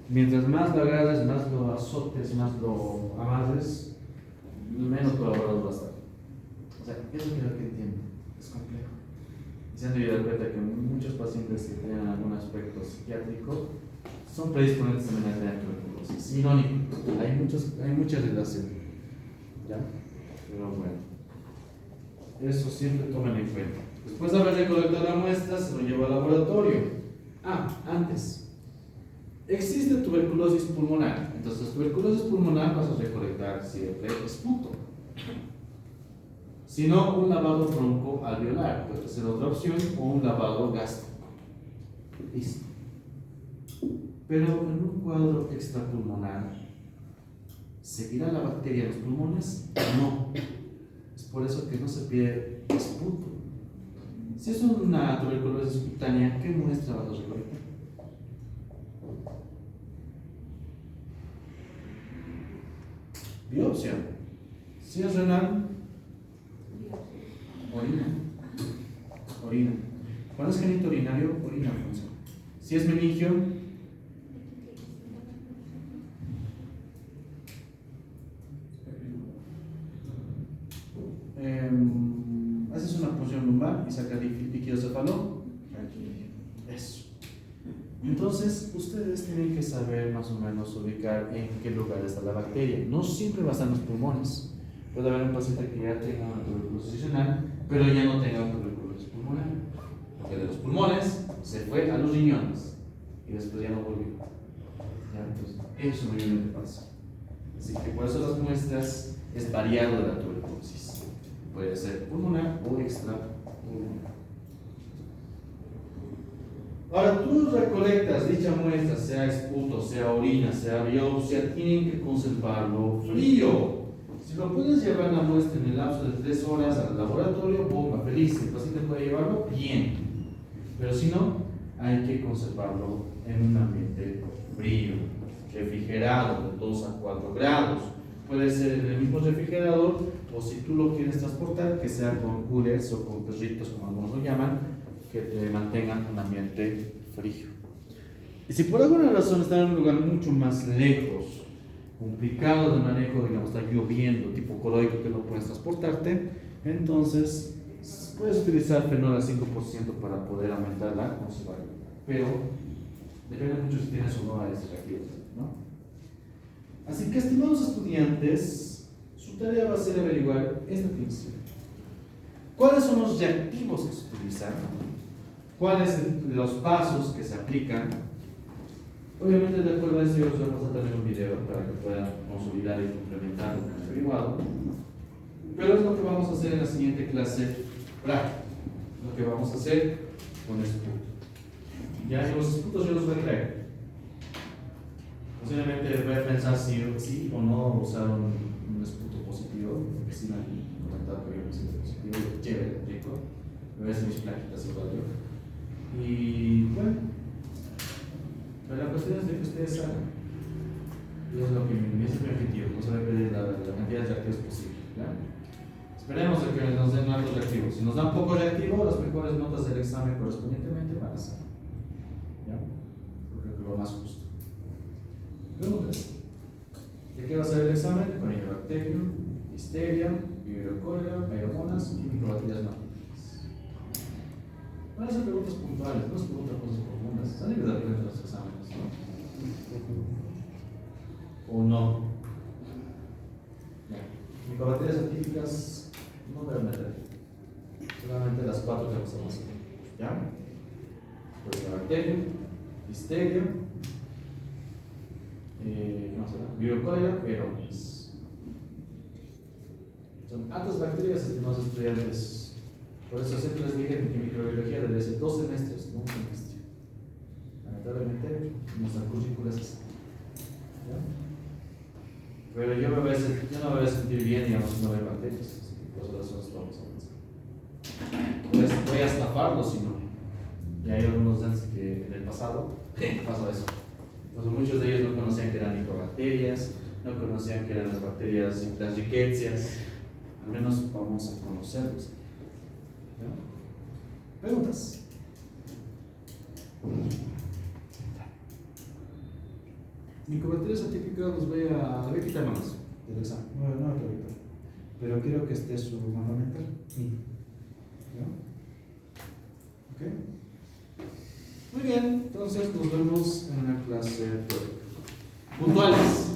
Speaker 1: Mientras más lo agarres, más lo azotes, más lo amarres, menos colaborador va a estar. O sea, eso quiero que entiendan, es complejo. Y se han de dar cuenta que muchos pacientes que tienen algún aspecto psiquiátrico son predisponentes también a tener tuberculosis. Sinónimo, hay mucha relación. ¿Ya? Pero bueno, eso siempre tomen en cuenta. Después de haber recolectado la muestra, se lo lleva al laboratorio. Antes. Existe tuberculosis pulmonar. Entonces, tuberculosis pulmonar vas a recolectar siempre esputo. Si no, un lavado broncoalveolar puede ser otra opción, o un lavado gástrico. Listo. Pero en un cuadro extrapulmonar, ¿seguirá la bacteria en los pulmones? No. Es por eso que no se pide esputo. Si es una tuberculosis cutánea, ¿qué muestra vas a recolectar? Biopsia. Si es renal, orina. Cuando es genito urinario, orina funciona. Si es meningio, haces una punción lumbar y saca líquido cefalón. Eso. Entonces, ustedes tienen que saber más o menos ubicar en qué lugar está la bacteria. No siempre va a estar en los pulmones. Puede haber un paciente que ya tenga una tuberculosis funcional, pero ya no tenga una tuberculosis pulmonar. Porque de los pulmones se fue a los riñones y después ya no volvió. ¿Ya? Entonces, eso mayormente pasa. Así que por eso las muestras es variado de la tuberculosis. Puede ser pulmonar o extrapulmonar. Ahora, tú recolectas dicha muestra, sea esputo, sea orina, sea biopsia, tienen que conservarlo frío. Si lo puedes llevar la muestra en el lapso de 3 horas al laboratorio, bomba, feliz, el paciente puede llevarlo bien. Pero si no, hay que conservarlo en un ambiente frío, refrigerado, de 2 a 4 grados. Puede ser en el mismo refrigerador, o si tú lo quieres transportar, que sea con coolers o con perritos, como algunos lo llaman, que te mantengan un ambiente frío. Y si por alguna razón están en un lugar mucho más lejos, complicado de manejo, digamos, está lloviendo, tipo coroico, que no puedes transportarte, entonces puedes utilizar fenol al 5% para poder aumentar la conservación. Pero depende mucho si tienes o no a este reactivo, ¿no? Así que, estimados estudiantes, su tarea va a ser averiguar esta función. ¿Cuáles son los reactivos que se utilizan? ¿Cuáles son los pasos que se aplican? Obviamente, de acuerdo a eso, yo os voy a pasar también un video para que puedan consolidar y complementar lo que han averiguado. Pero es lo que vamos a hacer en la siguiente clase práctica. Lo que vamos a hacer con esputo. Ya, los esputos yo los voy a traer. Posiblemente voy a pensar si sí o no usar un esputo positivo, porque sí me han comentado que había un esputo positivo, chévere, rico. Voy a hacer mis plaquitas igual yo. Y bueno, pero la cuestión es de que ustedes hagan. Y es lo que ese es mi objetivo, no se va a pedir la cantidad de reactivos posible. ¿Ya? Esperemos a que nos den altos reactivos. Si nos dan poco reactivo, las mejores notas del examen correspondientemente van a ser. ¿Ya? Porque es lo más justo. Preguntas. ¿De qué va a ser el examen? Con Enterobacterium, Listeria, Vibrio cholera, Pseudomonas y microbacterias náuticas. Van a ser preguntas puntuales, no se preguntan cosas profundas. Están libres de aprender los exámenes, ¿no? ¿O no? Ya. Microbacterias atípicas no voy a meter. Solamente las 4 que vamos a hacer. ¿Ya? Enterobacterium, Listeria, Vibrio cholera, Pseudomonas. Son altas bacterias, estimados estudiantes. Por eso siempre les dije que microbiología debe ser 2 semestres, no un semestre. Lamentablemente, nuestra currícula es así. ¿Ya? Pero yo no me voy a sentir bien, digamos, si no veo bacterias. Por eso las vamos a avanzar. Voy a estafarlos, si no. Y hay algunos dentes que en el pasado pasó eso. Entonces, muchos de ellos no conocían que eran microbacterias, no conocían que eran las bacterias, las riquecias. Al menos vamos a conocerlos. ¿Ya? ¿Preguntas? Microbacterias atípicas los voy a quitar más del examen. No lo voy a quitar. Pero quiero que esté su manual mental. ¿Ya? ¿Ok? Muy bien, entonces nos vemos en una clase puntuales.